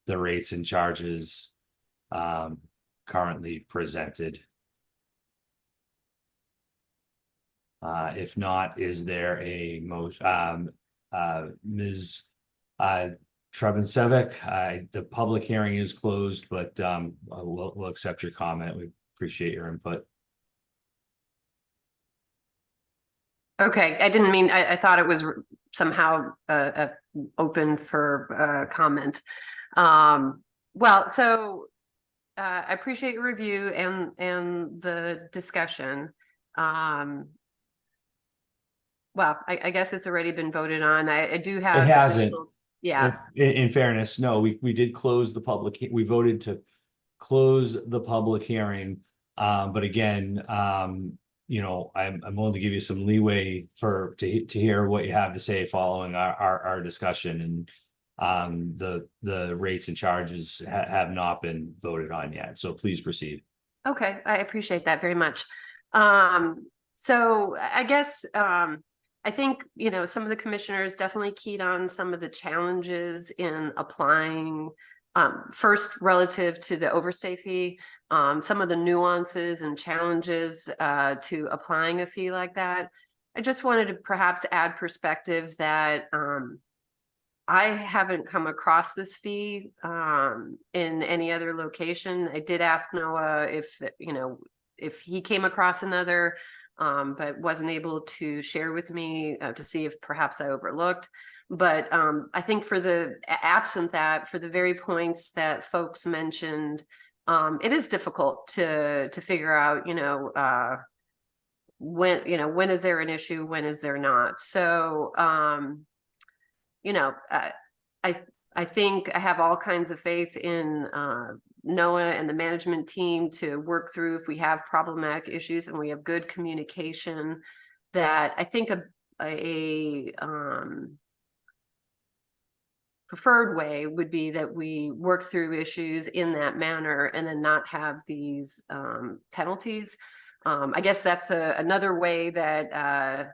A: the rates and charges currently presented? If not, is there a motion? Ms. Trebensevic, the public hearing is closed, but we'll accept your comment. We appreciate your input.
E: Okay, I didn't mean, I thought it was somehow open for comment. Well, so I appreciate your review and the discussion. Well, I guess it's already been voted on. I do have.
A: It hasn't.
E: additional- Yeah,
A: In fairness, no, we did close the we voted to close the public hearing. But again, you know, I'm willing to give you some leeway to hear what you have to say following our discussion, and the rates and charges have not been voted on yet. So please proceed.
E: okay, I appreciate that very much. So I guess I think, you know, some of the commissioners definitely keyed on some of the challenges in applying, first relative to the overstay fee, some of the nuances and challenges to applying a fee like that. I just wanted to perhaps add perspective that I haven't come across this fee in any other location. I did ask Noah if, you know, if he came across another, but wasn't able to share with me to see if perhaps I overlooked. But I think for the absent that, for the very points that folks mentioned, it is difficult to figure out, you know, when is there an issue, when is there not? So, you know, I think I have all kinds of faith in Noah and the management team to work through if we have problematic issues and we have good communication, that I think a preferred way would be that we work through issues in that manner and then not have these penalties. I guess that's another way that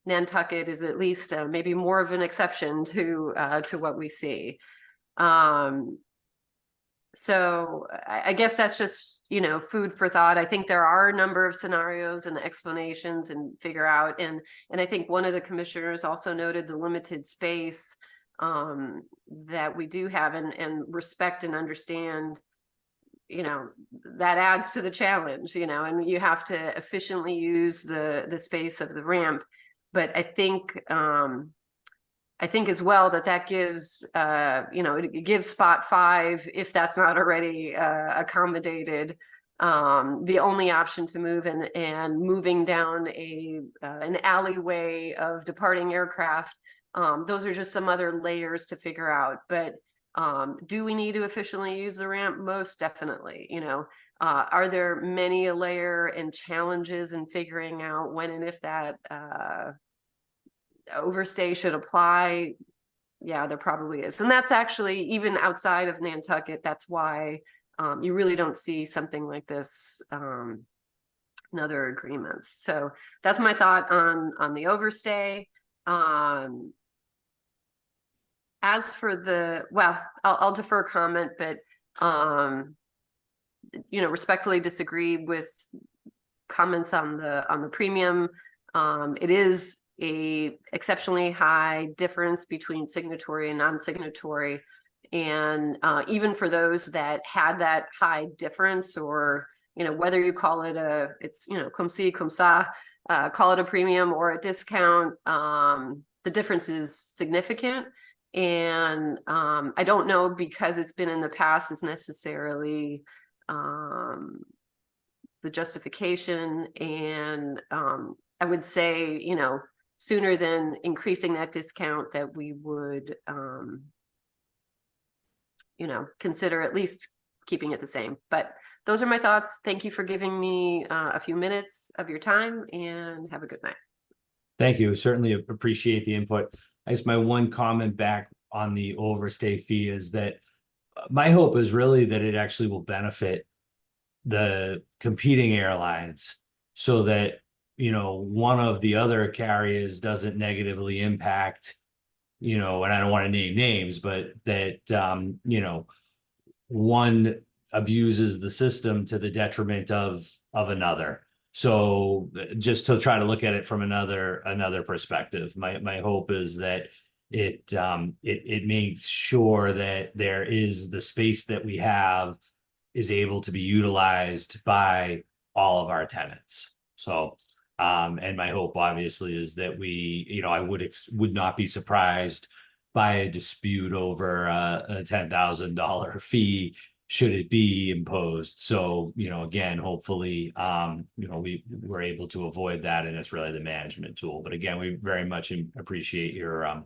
E: Nantucket is at least maybe more of an exception to what we see. So I guess that's just, you know, food for thought. I think there are a number of scenarios and explanations and figure out. And I think one of the commissioners also noted the limited space that we do have, and respect and understand, you know, that adds to the challenge, you know, and you have to efficiently use the space of the ramp. But I think as well that gives, you know, it gives spot 5, if that's not already accommodated, the only option to move, and moving down an alleyway of departing aircraft. Those are just some other layers to figure out. But do we need to efficiently use the ramp? Most definitely. You know, are there many a layer and challenges in figuring out when and if that overstay should apply? Yeah, there probably is. And that's actually, even outside of Nantucket, that's why you really don't see something like this in other agreements. So that's my thought on the overstay. As for the, well, I'll defer comment, but you know, respectfully disagree with comments on the premium. It is a exceptionally high difference between signatory and non-signatory, and even for those that had that high difference, or you know, whether you call it it's, you know, comme ci comme ça, call it a premium or a discount, the difference is significant. And I don't know, because it's been in the past, is necessarily the justification. And I would say, you know, sooner than increasing that discount, that we would you know, consider at least keeping it the same. But those are my thoughts. Thank you for giving me a few minutes of your time, and have a good night.
A: Thank you. Certainly appreciate the input. I guess my one comment back on the overstay fee is that my hope is really that it actually will benefit the competing airlines, so that, you know, one of the other carriers doesn't negatively impact, you know, and I don't want to name names, but that, you know, one abuses the system to the detriment of another. So just to try to look at it from another perspective, my hope is that it makes sure that there is the space that we have is able to be utilized by all of our tenants. So, and my hope obviously is that we, you know, I would not be surprised by a dispute over a $10,000 fee should it be imposed. So, you know, again, hopefully, you know, we're able to avoid that, and it's really the management tool. But again, we very much appreciate your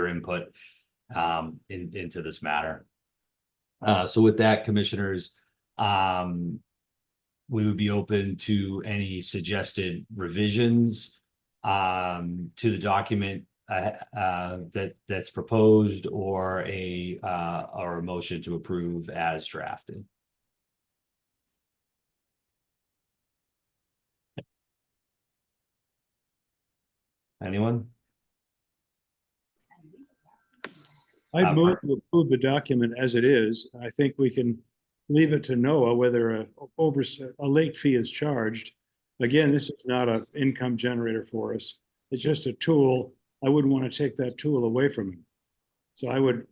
A: input into this matter. So with that, commissioners, we would be open to any suggested revisions to the document that's proposed, or a motion to approve as drafted. Anyone?
G: I'd move to approve the document as it is. I think we can leave it to NOAA whether a late fee is charged. Again, this is not an income generator for us. It's just a tool. I wouldn't want to take that tool away from him. So I would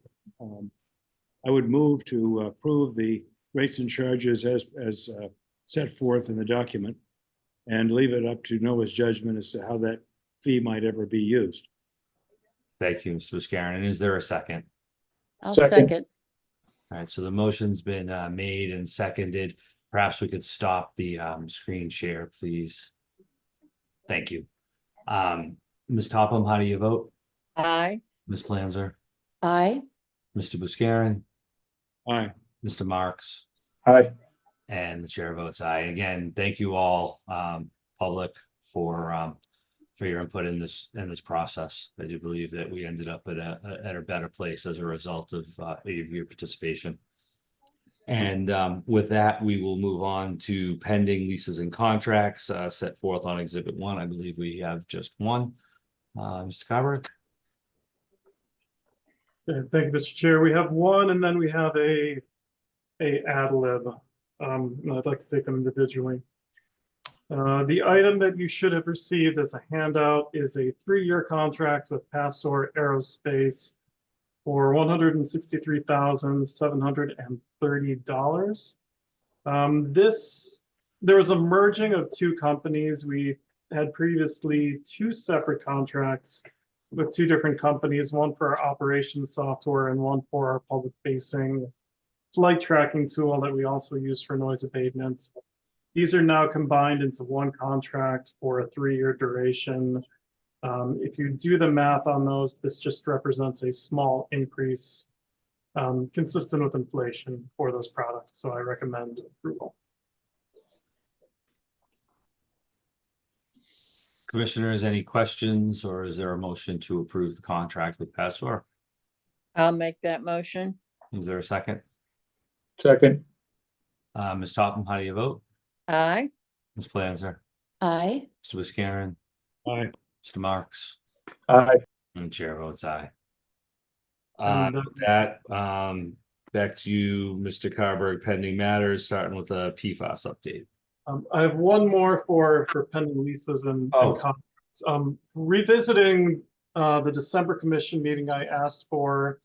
G: move to approve the rates and charges as set forth in the document, and leave it up to NOAA's judgment as to how that fee might ever be used.
A: Thank you, Mr. Buscarin. And is there a second?
F: I'll
G: Second.
F: second.
A: All right, so the motion's been made and seconded. Perhaps we could stop the screen share, please. Thank you. Ms. Topham, how do you vote?
B: Aye.
A: Ms. Planzer,
F: Aye.
A: Mr. Buscarin,
G: Aye.
A: Mr. Marks,
G: Aye.
A: and the chair votes aye. Again, thank you all, public, for your input in this process. I do believe that we ended up at a better place as a result of your participation. And with that, we will move on to pending leases and contracts set forth on Exhibit 1. I believe we have just one. Mr. Carver.
C: Thank you, Mr. Chair. We have one, and then we have a ad lib. I'd like to take them individually. The item that you should have received as a handout is a 3-year contract with Passor Aerospace for $163,730. There was a merging of two companies. We had previously 2 separate contracts with 2 different companies, one for our operations software and one for our public-facing flight tracking tool that we also use for noise abatements. These are now combined into one contract for a 3-year duration. If you do the math on those, this just represents a small increase consistent with inflation for those products. So I recommend approval.
A: Commissioners, any questions, or is there a motion to approve the contract with Passor?
B: I'll make that motion.
A: Is there a second?
G: Second.
A: Ms. Topham, how do you vote?
B: Aye.
A: Ms. Planzer,
F: Aye.
A: Mr. Buscarin,
G: Aye.
A: Mr. Marks,
G: Aye.
A: and the chair votes aye.
C: And,
A: With that, back to you, Mr. Carberg, pending matters, starting with the PFAS update.
C: I have one more for pending leases and contracts. Revisiting the December commission meeting, I asked for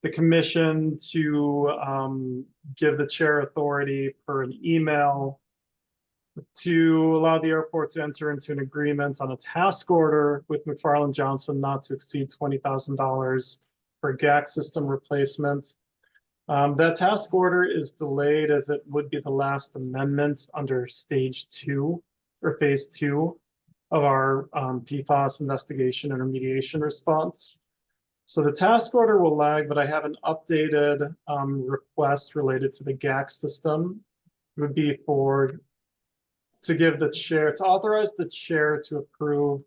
C: the commission to give the chair authority for an email to allow the airport to enter into an agreement on a task order with McFarland Johnson not to exceed $20,000 for GAC system replacement. That task order is delayed as it would be the last amendment under stage 2 or phase 2 of our PFAS investigation and remediation response. So the task order will lag, but I have an updated request related to the GAC system. It would be to authorize the chair to approve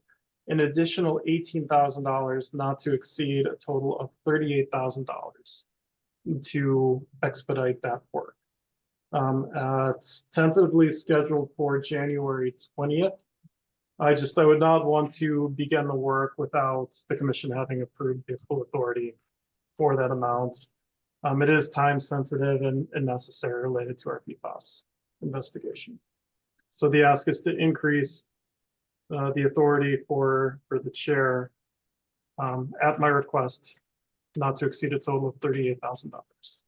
C: an additional $18,000, not to exceed a total of $38,000 to expedite that work. It's tentatively scheduled for January 20th. I would not want to begin the work without the commission having approved the full authority for that amount. It is time sensitive and necessary related to our PFAS investigation. So the ask is to increase the authority for the chair at my request, not to exceed a total of $38,000.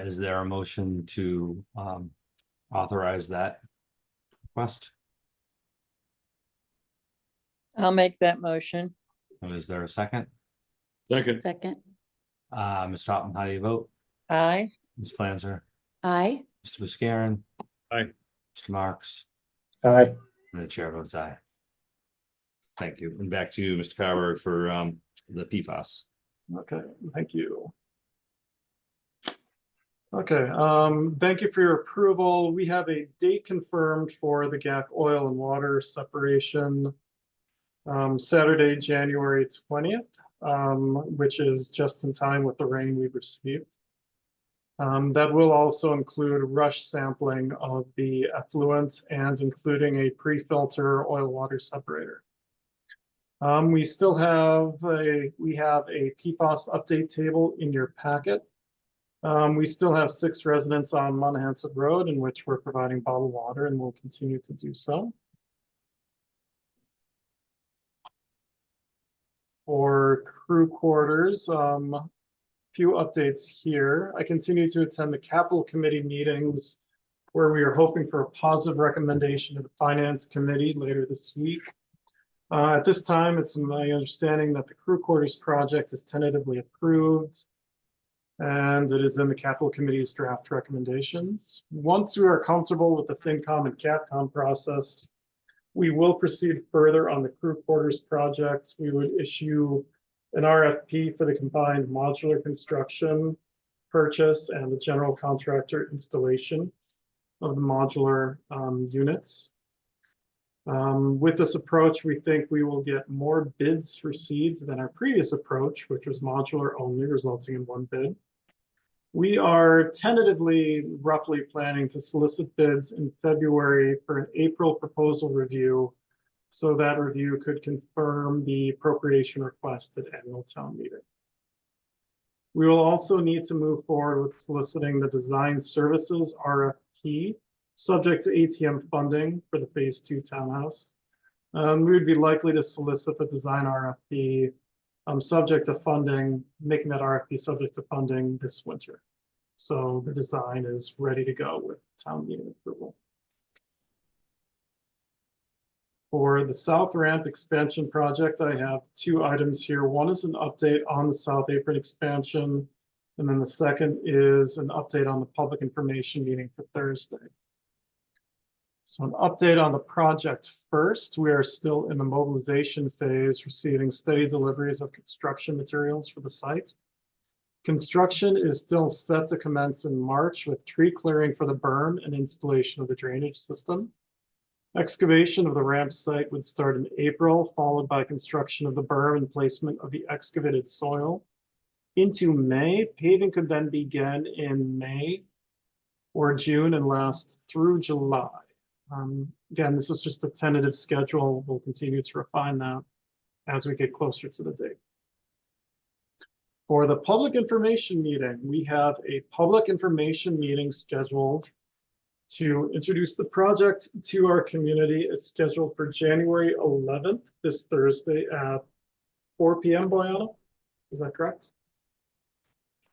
A: Is there a motion to authorize that request?
B: I'll make that motion.
A: And is there a second?
G: Second,
F: Second.
A: Ms. Chopin, how do you vote?
B: Aye.
A: Ms. Planzer,
F: Aye.
A: Mr. Buscarin?
G: Aye.
A: Mr. Marks?
C: Aye.
A: And the chair votes aye. Thank you. And back to you, Mr. Carver, for the PFAS.
C: Okay, thank you. Okay, thank you for your approval. We have a date confirmed for the GAC oil and water separation. Saturday, January 20th, which is just in time with the rain we've received. That will also include rush sampling of the effluent and including a pre-filter oil water separator. We still have a PFAS update table in your packet. We still have 6 residents on Monahans Road in which we're providing bottled water and will continue to do so. For crew quarters, few updates here. I continue to attend the capital committee meetings where we are hoping for a positive recommendation to the finance committee later this week. At this time, it's my understanding that the crew quarters project is tentatively approved and it is in the capital committee's draft recommendations. Once we are comfortable with the FinCom and CapCom process, we will proceed further on the crew quarters project. We would issue an RFP for the combined modular construction, purchase, and the general contractor installation of the modular units. With this approach, we think we will get more bids received than our previous approach, which was modular only, resulting in 1 bid. We are tentatively roughly planning to solicit bids in February for an April proposal review, so that review could confirm the appropriation request at annual town meeting. We will also need to move forward with soliciting the design services RFP, subject to ATM funding for the phase 2 townhouse. We would be likely to solicit the design RFP subject to funding, making that RFP subject to funding this winter. So the design is ready to go with town meeting approval. For the South Ramp expansion project, I have 2 items here. One is an update on the South Apron expansion, and then the second is an update on the public information meeting for Thursday. So an update on the project first. We are still in the mobilization phase, receiving steady deliveries of construction materials for the site. Construction is still set to commence in March with tree clearing for the berm and installation of the drainage system. Excavation of the ramp site would start in April, followed by construction of the berm and placement of the excavated soil. Into May, paving could then begin in May or June and last through July. Again, this is just a tentative schedule. We'll continue to refine that as we get closer to the date. For the public information meeting, we have a public information meeting scheduled to introduce the project to our community. It's scheduled for January 11th, this Thursday at 4 p.m. Boyana. Is that correct?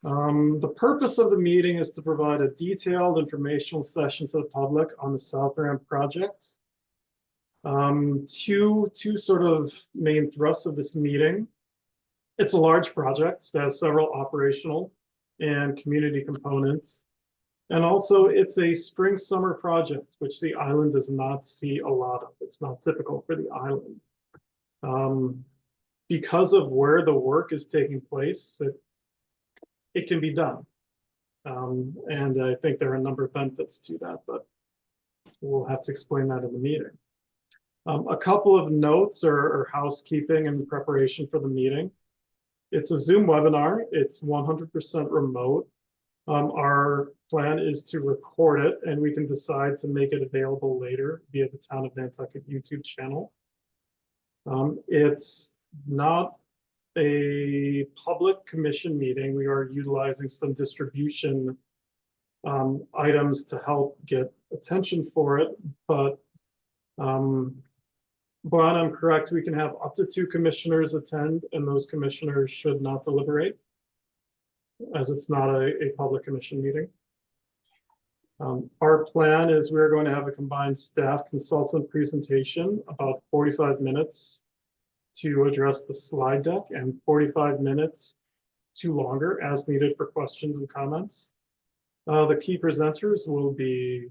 C: The purpose of the meeting is to provide a detailed informational session to the public on the South Ramp project. Two sort of main thrusts of this meeting. It's a large project that has several operational and community components. And also it's a spring summer project, which the island does not see a lot of. It's not typical for the island. Because of where the work is taking place, it can be done. And I think there are a number of benefits to that, but we'll have to explain that in the meeting. A couple of notes or housekeeping in preparation for the meeting. It's a Zoom webinar. It's 100% remote. Our plan is to record it, and we can decide to make it available later via the Town of Nantucket YouTube channel. It's not a public commission meeting. We are utilizing some distribution items to help get attention for it, but Brian, I'm correct, we can have up to 2 commissioners attend, and those commissioners should not deliberate, as it's not a public commission meeting. Our plan is we're going to have a combined staff consultant presentation, about 45 minutes to address the slide deck, and 45 minutes to longer as needed for questions and comments. The key presenters will be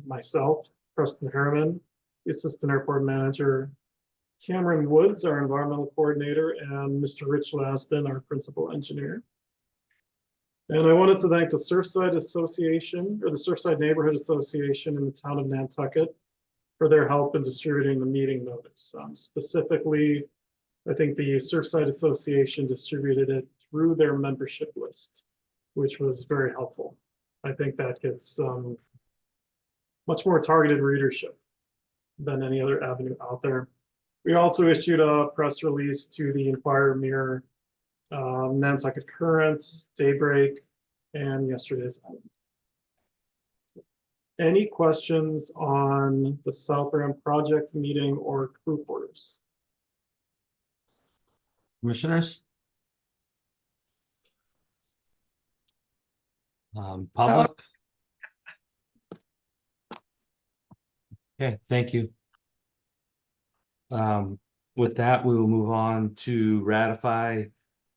C: myself, Preston Harriman, the Assistant Airport Manager, Cameron Woods, our Environmental Coordinator, and Mr. Rich Laston, our Principal Engineer. And I wanted to thank the Surfside Association, or the Surfside Neighborhood Association in the Town of Nantucket, for their help in distributing the meeting notice. Specifically, I think the Surfside Association distributed it through their membership list, which was very helpful. I think that gets much more targeted readership than any other avenue out there. We also issued a press release to the Inquirer, Mirror, Nantucket Current, Daybreak, and yesterday's Island. Any questions on the South Ramp project meeting or crew quarters?
A: Commissioners? Public? Okay, thank you. With that, we will move on to ratify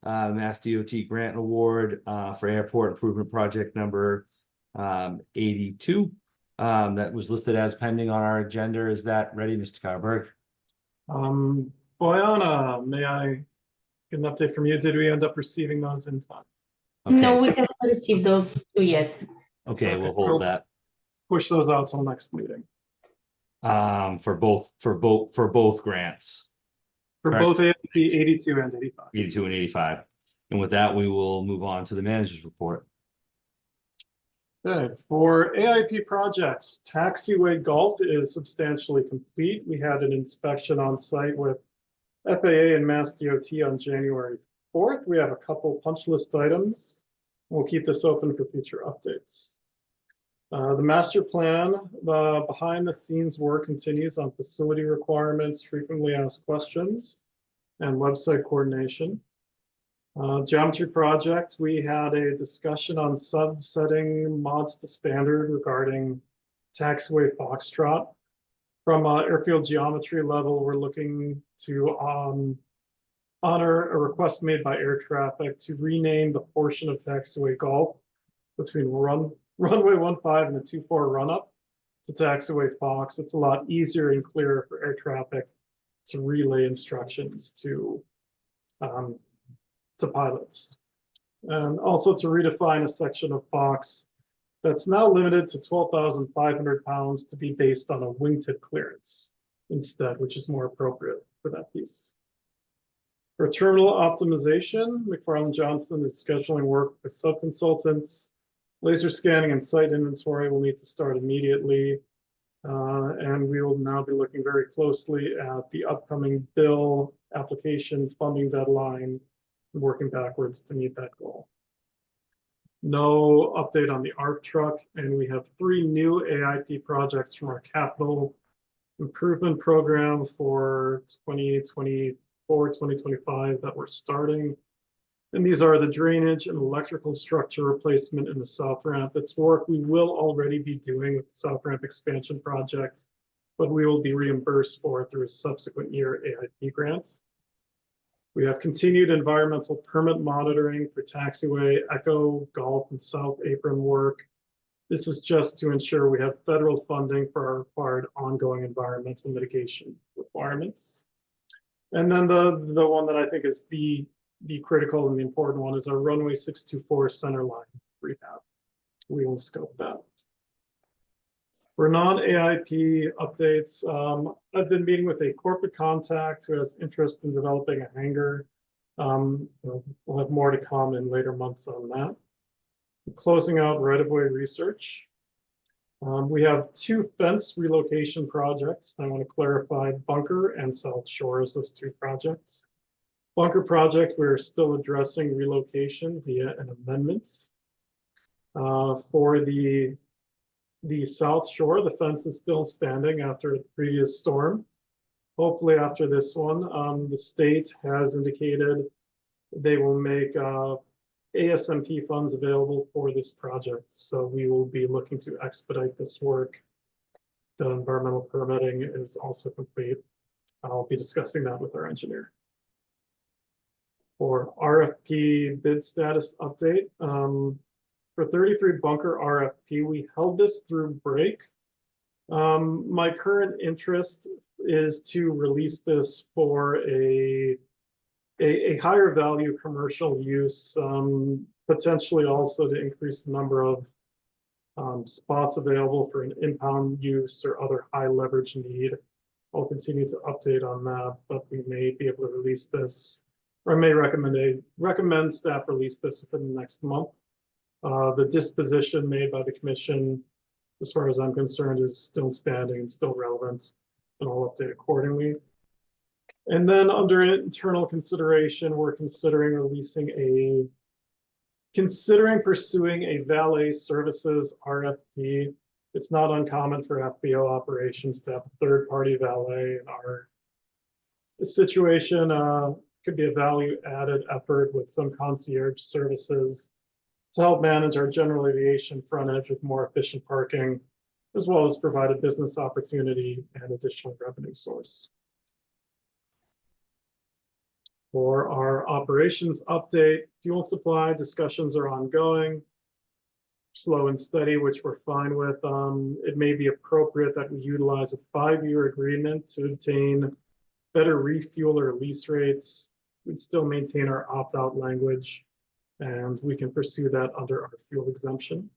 A: Mass DOT grant award for airport improvement project number 82. That was listed as pending on our agenda. Is that ready, Mr. Carberg?
C: Boyana, may I get an update from you? Did we end up receiving those in time?
H: No,
A: Okay,
H: we haven't received those two yet.
A: okay, we'll
C: Okay.
A: hold that.
C: Push those out till next meeting.
A: For both grants,
C: For
A: Correct.
C: both AFP 82 and 85.
A: 82 and 85. And with that, we will move on to the manager's report.
C: Okay, for AIP projects, Taxiway Gulf is substantially complete. We had an inspection on site with FAA and Mass DOT on January 4th. We have a couple punch list items. We'll keep this open for future updates. The master plan, the behind the scenes work continues on facility requirements, frequently asked questions, and website coordination. Geometry project, we had a discussion on subsetting mods to standard regarding taxiway Foxtrot. From airfield geometry level, we're looking to honor a request made by air traffic to rename the portion of taxiway Gulf between runway 15 and the 24 run up to taxiway Fox. It's a lot easier and clearer for air traffic to relay instructions to pilots. And also to redefine a section of Fox that's now limited to 12,500 pounds to be based on a wingtip clearance instead, which is more appropriate for that piece. For terminal optimization, McFarland Johnson is scheduling work with sub-consultants. Laser scanning and site inventory will need to start immediately. And we will now be looking very closely at the upcoming bill application funding deadline, working backwards to meet that goal. No update on the ARP truck, and we have 3 new AIP projects from our capital improvement program for 2024, 2025 that we're starting. And these are the drainage and electrical structure replacement in the south ramp. It's work we will already be doing with the south ramp expansion project, but we will be reimbursed for through a subsequent year AIP grant. We have continued environmental permit monitoring for taxiway, Echo, Golf, and South Apron work. This is just to ensure we have federal funding for our required ongoing environmental mitigation requirements. And then the one that I think is the critical and the important one is our runway 624 center line rehab. We will scope that. For non-AIP updates, I've been meeting with a corporate contact who has interest in developing a hangar. We'll have more to come in later months on that. Closing out right-of-way research. We have 2 fence relocation projects. I want to clarify Bunker and South Shore as those 2 projects. Bunker project, we're still addressing relocation via an amendment. For the South Shore, the fence is still standing after the previous storm. Hopefully after this one, the state has indicated they will make ASMP funds available for this project. So we will be looking to expedite this work. The environmental permitting is also complete. I'll be discussing that with our engineer. For RFP bid status update, for 33 Bunker RFP, we held this through break. My current interest is to release this for a higher value commercial use, potentially also to increase the number of spots available for an impound use or other high leverage need. I'll continue to update on that, but we may be able to release this, or I may recommend staff release this within the next month. The disposition made by the commission, as far as I'm concerned, is still standing and still relevant, and I'll update accordingly. And then under internal consideration, we're considering pursuing a valet services RFP. It's not uncommon for FBO operations to have a third-party valet in our situation. Could be a value-added effort with some concierge services to help manage our general aviation frontage with more efficient parking, as well as provide a business opportunity and additional revenue source. For our operations update, fuel supply discussions are ongoing, slow and steady, which we're fine with. It may be appropriate that we utilize a 5-year agreement to obtain better refueler lease rates. We'd still maintain our opt-out language, and we can pursue that under our fuel exemption.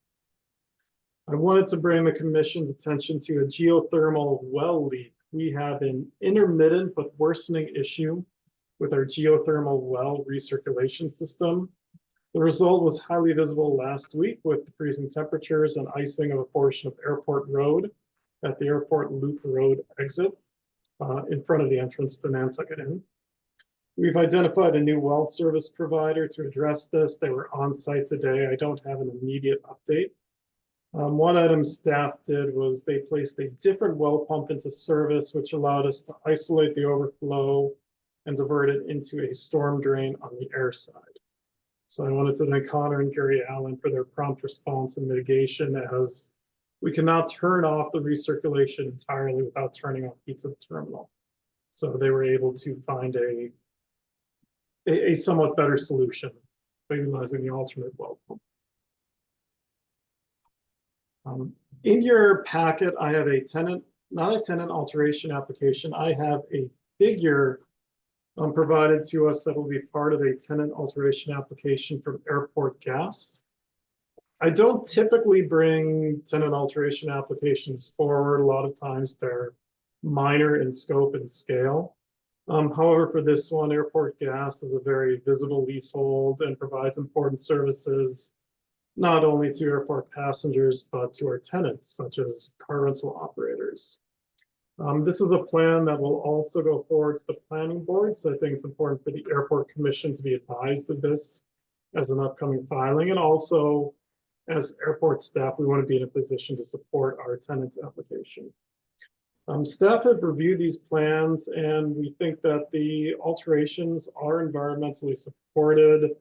C: I wanted to bring the commission's attention to a geothermal well leak. We have an intermittent but worsening issue with our geothermal well recirculation system. The result was highly visible last week with the freezing temperatures and icing of a portion of Airport Road at the Airport Loop Road exit in front of the entrance to Nantucket Inn. We've identified a new well service provider to address this. They were on site today. I don't have an immediate update. One item staff did was they placed a different well pump into service, which allowed us to isolate the overflow and divert it into a storm drain on the air side. So I wanted to thank Connor and Gary Allen for their prompt response and mitigation, as we cannot turn off the recirculation entirely without turning off heat to the terminal. So they were able to find a somewhat better solution by utilizing the alternate well pump. In your packet, I have not a tenant alteration application. I have a figure provided to us that will be part of a tenant alteration application from Airport Gas. I don't typically bring tenant alteration applications forward. A lot of times they're minor in scope and scale. However, for this one, Airport Gas is a very visible leasehold and provides important services, not only to airport passengers, but to our tenants, such as car rental operators. This is a plan that will also go forward to the planning board. So I think it's important for the Airport Commission to be advised of this as an upcoming filing. And also, as airport staff, we want to be in a position to support our tenant application. Staff have reviewed these plans, and we think that the alterations are environmentally supported.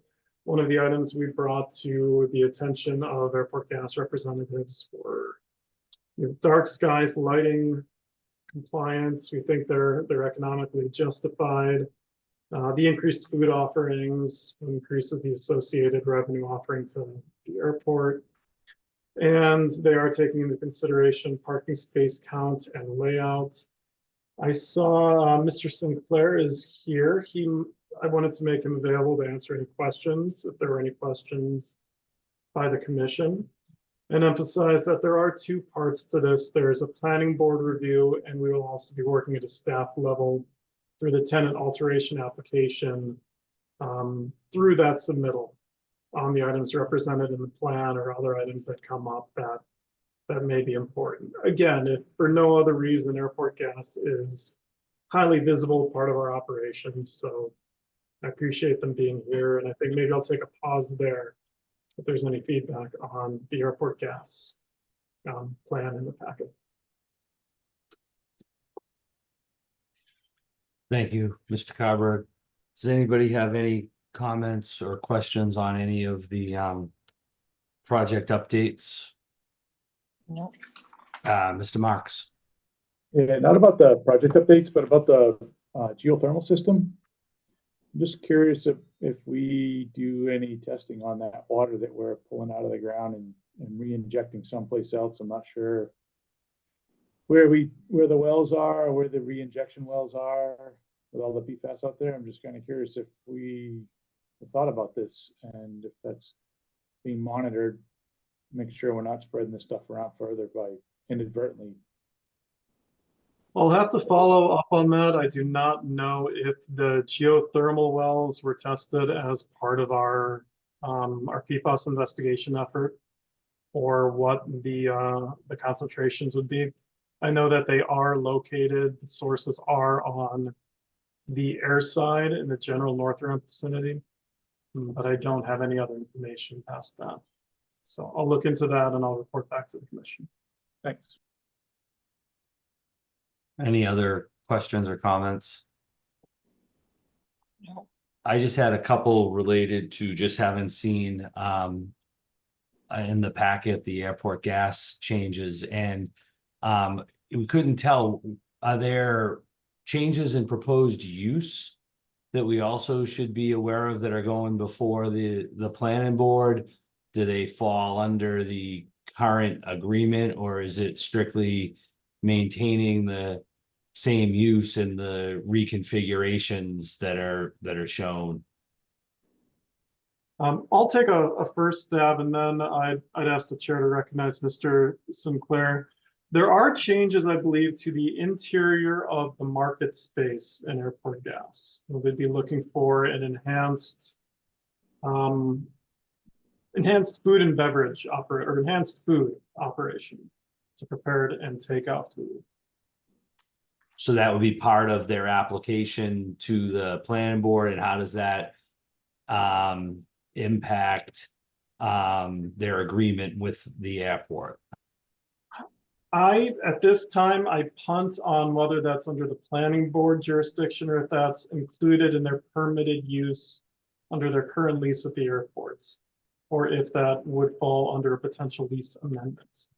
C: one of the items we brought to the attention of airport gas representatives were dark skies lighting compliance. We think they're economically justified. The increased food offerings increases the associated revenue offering to the airport. And they are taking into consideration parking space count and layout. I saw Mr. Sinclair is here. I wanted to make him available to answer any questions, if there were any questions by the commission, and emphasize that there are two parts to this. There's a planning board review, and we will also be working at a staff level through the tenant alteration application through that submittal on the items represented in the plan or other items that come up that may be important. Again, if for no other reason, airport gas is highly visible part of our operation. So I appreciate them being here, and I think maybe I'll take a pause there if there's any feedback on the airport gas plan in the packet.
A: Thank you, Mr. Carberg. Does anybody have any comments or questions on any of the project updates?
B: No.
A: Mr. Marks.
I: Yeah, not about the project updates, but about the geothermal system. I'm just curious if we do any testing on that water that we're pulling out of the ground and re-injecting someplace else. I'm not sure where the wells are, or where the re-injection wells are with all the PFAS out there. I'm just kind of curious if we have thought about this and if that's being monitored, making sure we're not spreading this stuff around further by inadvertently.
C: I'll have to follow up on that. I do not know if the geothermal wells were tested as part of our PFAS investigation effort, or what the concentrations would be. I know that they are located, the sources are on the air side in the general Northrop vicinity, but I don't have any other information past that. So I'll look into that and I'll report back to the commission.
I: Thanks.
A: Any other questions or comments?
B: No.
A: I just had a couple related to just having seen in the packet the airport gas changes, and we couldn't tell, are there changes in proposed use that we also should be aware of that are going before the planning board? Do they fall under the current agreement, or is it strictly maintaining the same use and the reconfigurations that are shown?
C: I'll take a first stab, and then I'd ask the chair to recognize Mr. Sinclair. There are changes, I believe, to the interior of the market space in airport gas. So they'd be looking for an enhanced food and beverage enhanced food operation to prepare and take out food.
A: So that would be part of their application to the planning board, and how does that impact their agreement with the airport?
C: At this time, I punt on whether that's under the planning board jurisdiction or if that's included in their permitted use under their current lease with the airports, or if that would fall under a potential lease amendment.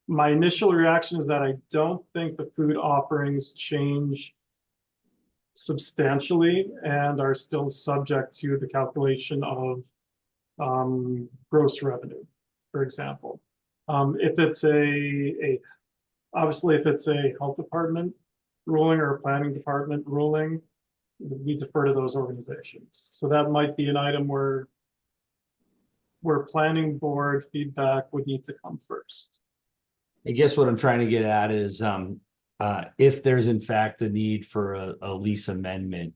C: My initial reaction is that I don't think the food offerings change substantially and are still subject to the calculation of gross revenue, for example. If it's obviously if it's a health department ruling or a planning department ruling, we defer to those organizations. So that might be an item where planning board feedback would need to come first.
A: I guess what I'm trying to get at is if there's in fact a need for a lease amendment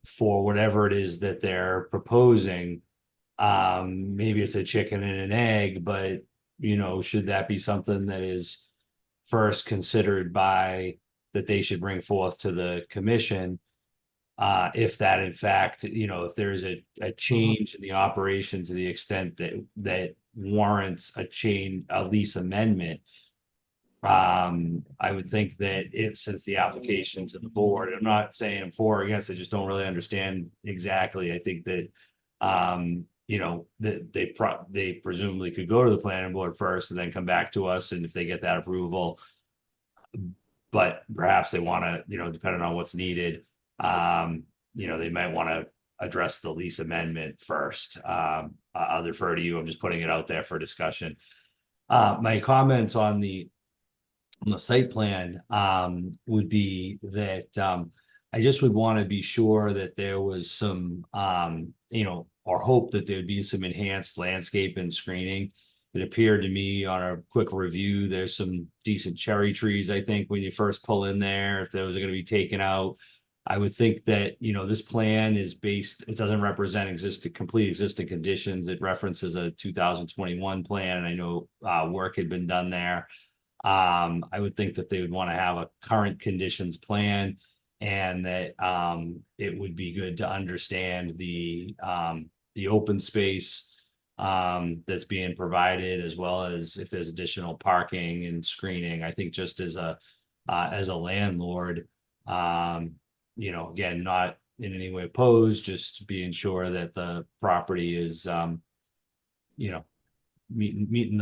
A: for whatever it is that they're proposing, maybe it's a chicken and an egg, but should that be something that is first considered that they should bring forth to the commission? If that in fact, if there's a change in the operation to the extent that warrants a lease amendment, I would think that if, since the application to the board, I'm not saying I'm for or against, I just don't really understand exactly. I think that, you know, that they presumably could go to the planning board first and then come back to us, and if they get that approval. But perhaps they want to, you know, depending on what's needed, you know, they might want to address the lease amendment first. I'll defer to you. I'm just putting it out there for discussion. My comments on the site plan would be that I just would want to be sure that there was some you know, or hope that there would be some enhanced landscape and screening. It appeared to me on a quick review, there's some decent cherry trees, I think, when you first pull in there, if those are going to be taken out. I would think that, you know, this plan is based, it doesn't represent complete existing conditions. It references a 2021 plan, and I know work had been done there. I would think that they would want to have a current conditions plan, and that it would be good to understand the open space that's being provided, as well as if there's additional parking and screening. I think just as a landlord, you know, again, not in any way opposed, just being sure that the property is you know, meeting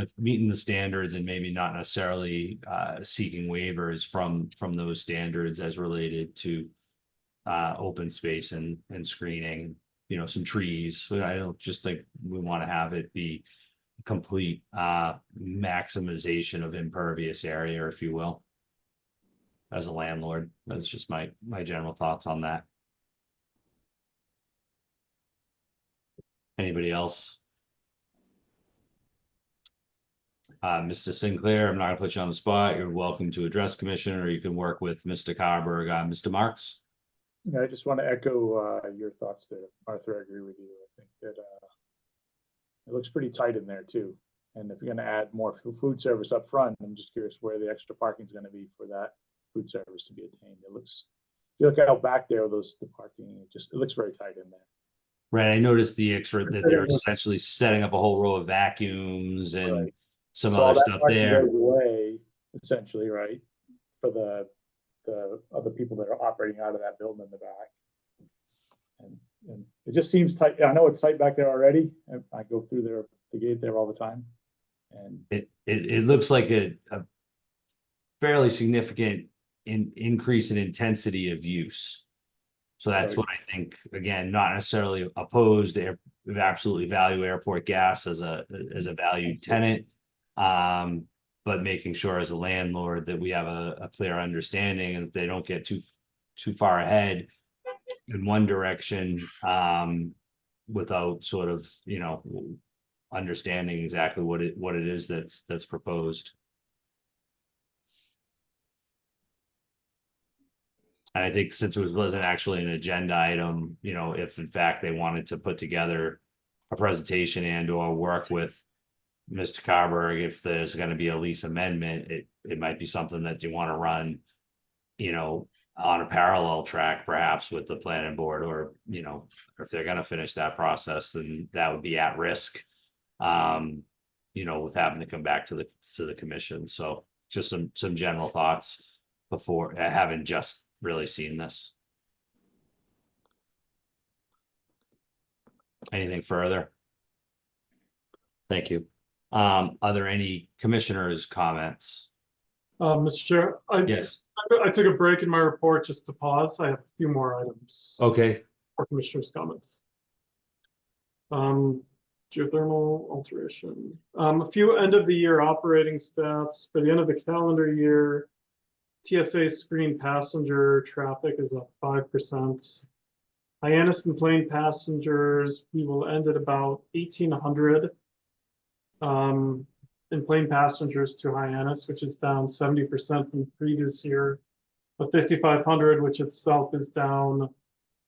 A: the standards, and maybe not necessarily seeking waivers from those standards as related to open space and screening, you know, some trees. So I don't just think we want to have it be complete maximization of impervious area, if you will, as a landlord. That's just my general thoughts on that. Anybody else? Mr. Sinclair, I'm not gonna put you on the spot. You're welcome to address commission, or you can work with Mr. Carberg. Mr. Marks?
I: Yeah, I just want to echo your thoughts there, Arthur. I agree with you. I think that it looks pretty tight in there too. And if you're going to add more food service up front, I'm just curious where the extra parking is going to be for that food service to be attained. It looks, if you look out back there, the parking, it looks very tight in there.
A: Right, I noticed the extra that they're essentially setting up a whole row of vacuums and
I: Right.
A: some
I: So all
A: other
I: that
A: stuff
I: parking
A: there.
I: goes away, essentially, right? For the other people that are operating out of that building in the back. And it just seems tight. I know it's tight back there already. I go through the gate there all the time. And
A: It looks like a fairly significant increase in intensity of use. So that's
I: Right.
A: what I think, again, not necessarily opposed to absolutely value airport gas as a valued tenant. But making sure as a landlord that we have a clear understanding, and they don't get too far ahead in one direction without sort of, you know, understanding exactly what it is that's proposed. And I think since it wasn't actually an agenda item, you know, if in fact they wanted to put together a presentation and or work with Mr. Carberg, if there's going to be a lease amendment, it might be something that you want to run, you know, on a parallel track, perhaps with the planning board, or, you know, if they're going to finish that process, then that would be at risk, you know, with having to come back to the commission. So just some general thoughts before having just really seen this. Anything further? Thank you. Are there any commissioners' comments?
C: Mr. Chair,
A: Yes.
C: I took a break in my report just to pause. I have a few more items
A: Okay.
C: for commissioners' comments. Geothermal alteration. A few end of the year operating stats. For the end of the calendar year, TSA screen passenger traffic is up 5%. Hyannis and Plain passengers, we will end at about 1,800 in Plain passengers to Hyannis, which is down 70% from the previous year. But 5,500, which itself is down,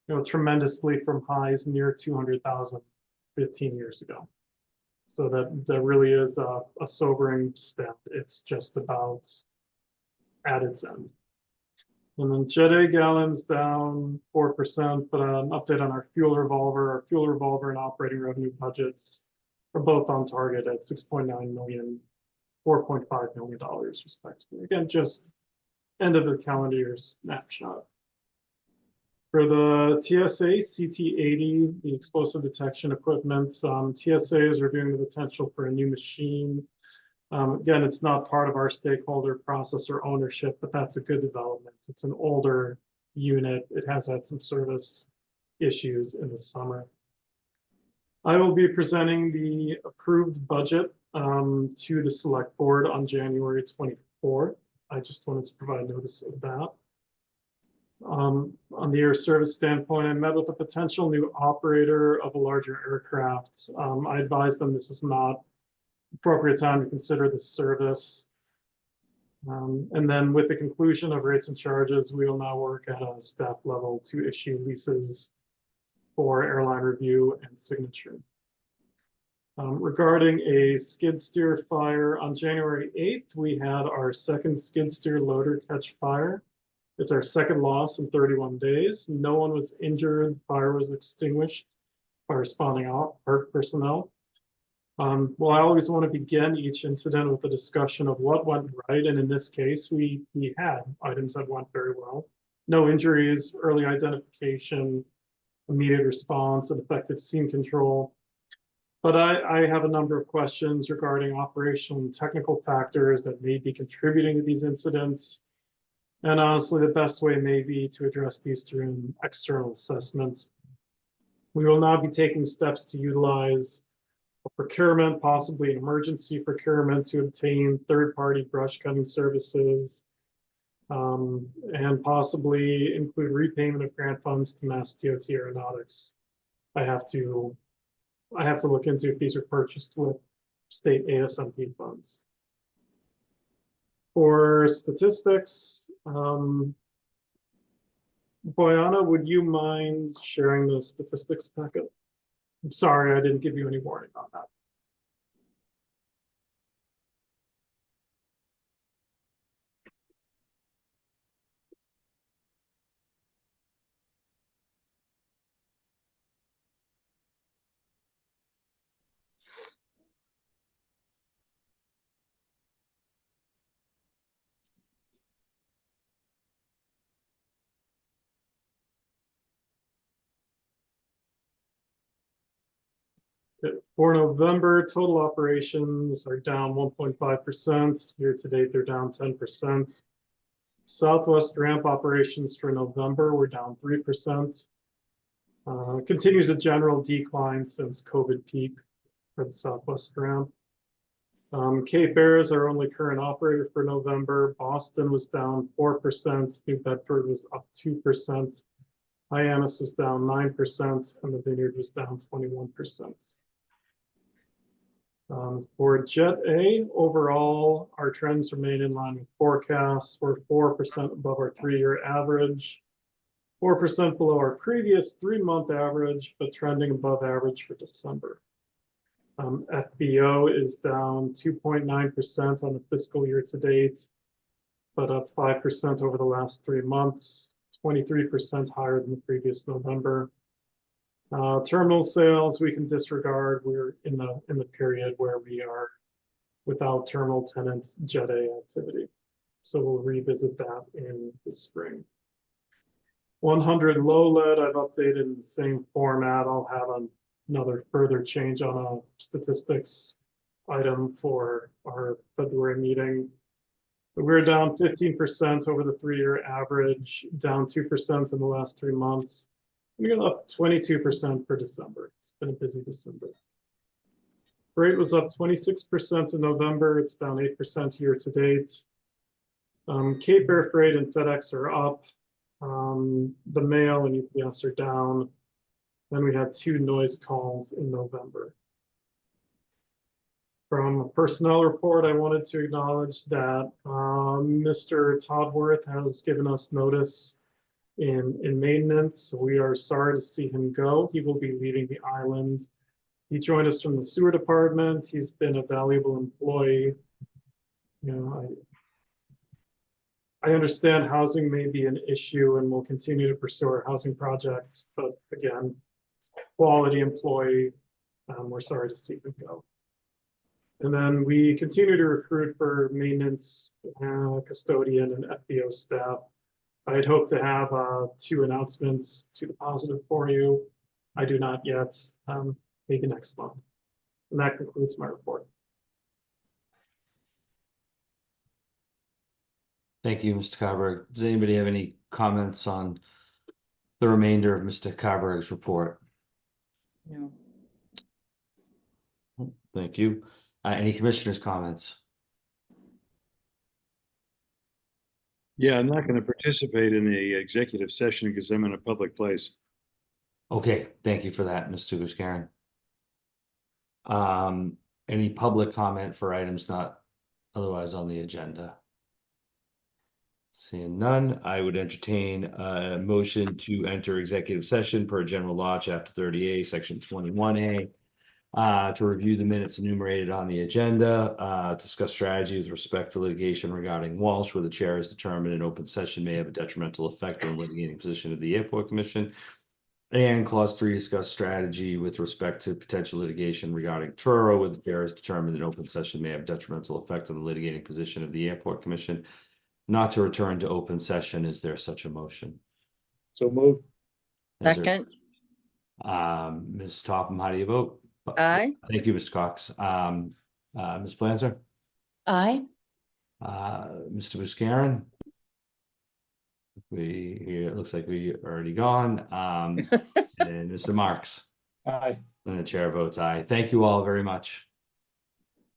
C: you know, tremendously from highs near 200,000 15 years ago. So that really is a sobering step. It's just about at its end. And then Jet A gallons down 4%, but an update on our fuel revolver. Our fuel revolver and operating revenue budgets are both on target at 6.9 million $4.5 million respectively. Again, just end of the calendar year snapshot. For the TSA CT-80, the explosive detection equipment, TSA is reviewing the potential for a new machine. Again, it's not part of our stakeholder process or ownership, but that's a good development. It's an older unit. It has had some service issues in the summer. I will be presenting the approved budget to the select board on January 24th. I just wanted to provide notice of that. On the air service standpoint, I met with a potential new operator of a larger aircraft. I advised them this is not appropriate time to consider the service. And then with the conclusion of rates and charges, we will now work at a staff level to issue leases for airline review and signature. Regarding a skid steer fire on January 8th, we had our second skid steer loader catch fire. It's our second loss in 31 days. No one was injured. Fire was extinguished by responding personnel. Well, I always want to begin each incident with a discussion of what went right. And in this case, we had items that went very well. No injuries, early identification, immediate response, and effective scene control. But I have a number of questions regarding operational and technical factors that may be contributing to these incidents. And honestly, the best way may be to address these through an external assessment. We will now be taking steps to utilize a procurement, possibly an emergency procurement, to obtain third-party brush cutting services, and possibly include repayment of grant funds to Mass DOT Aeronautics. I have to look into if these are purchased with state ASMP funds. For statistics, Boyana, would you mind sharing the statistics packet? I'm sorry, I didn't give you any warning on that. For November, total operations are down 1.5%. Year to date, they're down 10%. Southwest ramp operations for November were down 3%. Continues a general decline since COVID peak for the Southwest ramp. Cape Air is our only current operator for November. Boston was down 4%. New Bedford was up 2%. Hyannis was down 9%, and the Vineyard was down 21%. For Jet A, overall, our trends remain in line with forecasts. We're 4% above our 3-year average, 4% below our previous 3-month average, but trending above average for December. FBO is down 2.9% on the fiscal year to date, but up 5% over the last 3 months, 23% higher than the previous November. Terminal sales, we can disregard. We're in the period where we are without terminal tenant Jet A activity. So we'll revisit that in the spring. 100 low lead, I've updated in the same format. I'll have another further change on a statistics item for our February meeting. We're down 15% over the 3-year average, down 2% in the last 3 months. We're up 22% for December. It's been a busy December. Freight was up 26% in November. It's down 8% year to date. Cape Air Freight and FedEx are up. The mail and UPS are down. Then we had 2 noise calls in November. From a personnel report, I wanted to acknowledge that Mr. Todworth has given us notice in maintenance. We are sorry to see him go. He will be leaving the island. He joined us from the sewer department. He's been a valuable employee. You know, I understand housing may be an issue and we'll continue to pursue our housing projects, but again, quality employee, we're sorry to see him go. And then we continue to recruit for maintenance, custodian and FBO staff. I'd hope to have 2 announcements to the positive for you. I do not yet, maybe next month. And that concludes my report.
A: Thank you, Mr. Carberg. Does anybody have any comments on the remainder of Mr. Carberg's report?
B: No.
A: Thank you. Any commissioners' comments?
G: Yeah, I'm not going to participate in the executive session because I'm in a public place.
A: Okay, thank you for that, Mr. Guscarin. Any public comment for items not otherwise on the agenda? Seeing none, I would entertain a motion to enter executive session per general law, chapter 30A, section 21A. To review the minutes enumerated on the agenda, discuss strategy with respect to litigation regarding Walsh, where the chair has determined an open session may have a detrimental effect on the litigating position of the Airport Commission. And clause 3, discuss strategy with respect to potential litigation regarding Truro, where the chair has determined an open session may have detrimental effect on the litigating position of the Airport Commission. Not to return to open session. Is there such a motion?
I: So move.
A: Is there-
B: Second,
A: Ms. Topham, how do you vote?
B: aye.
A: Thank you, Mr. Cox. Ms. Planzer?
F: Aye.
A: Mr. Buscarin? It looks like we already gone. And Mr. Marks?
I: Aye.
A: And the chair votes aye. Thank you all very much.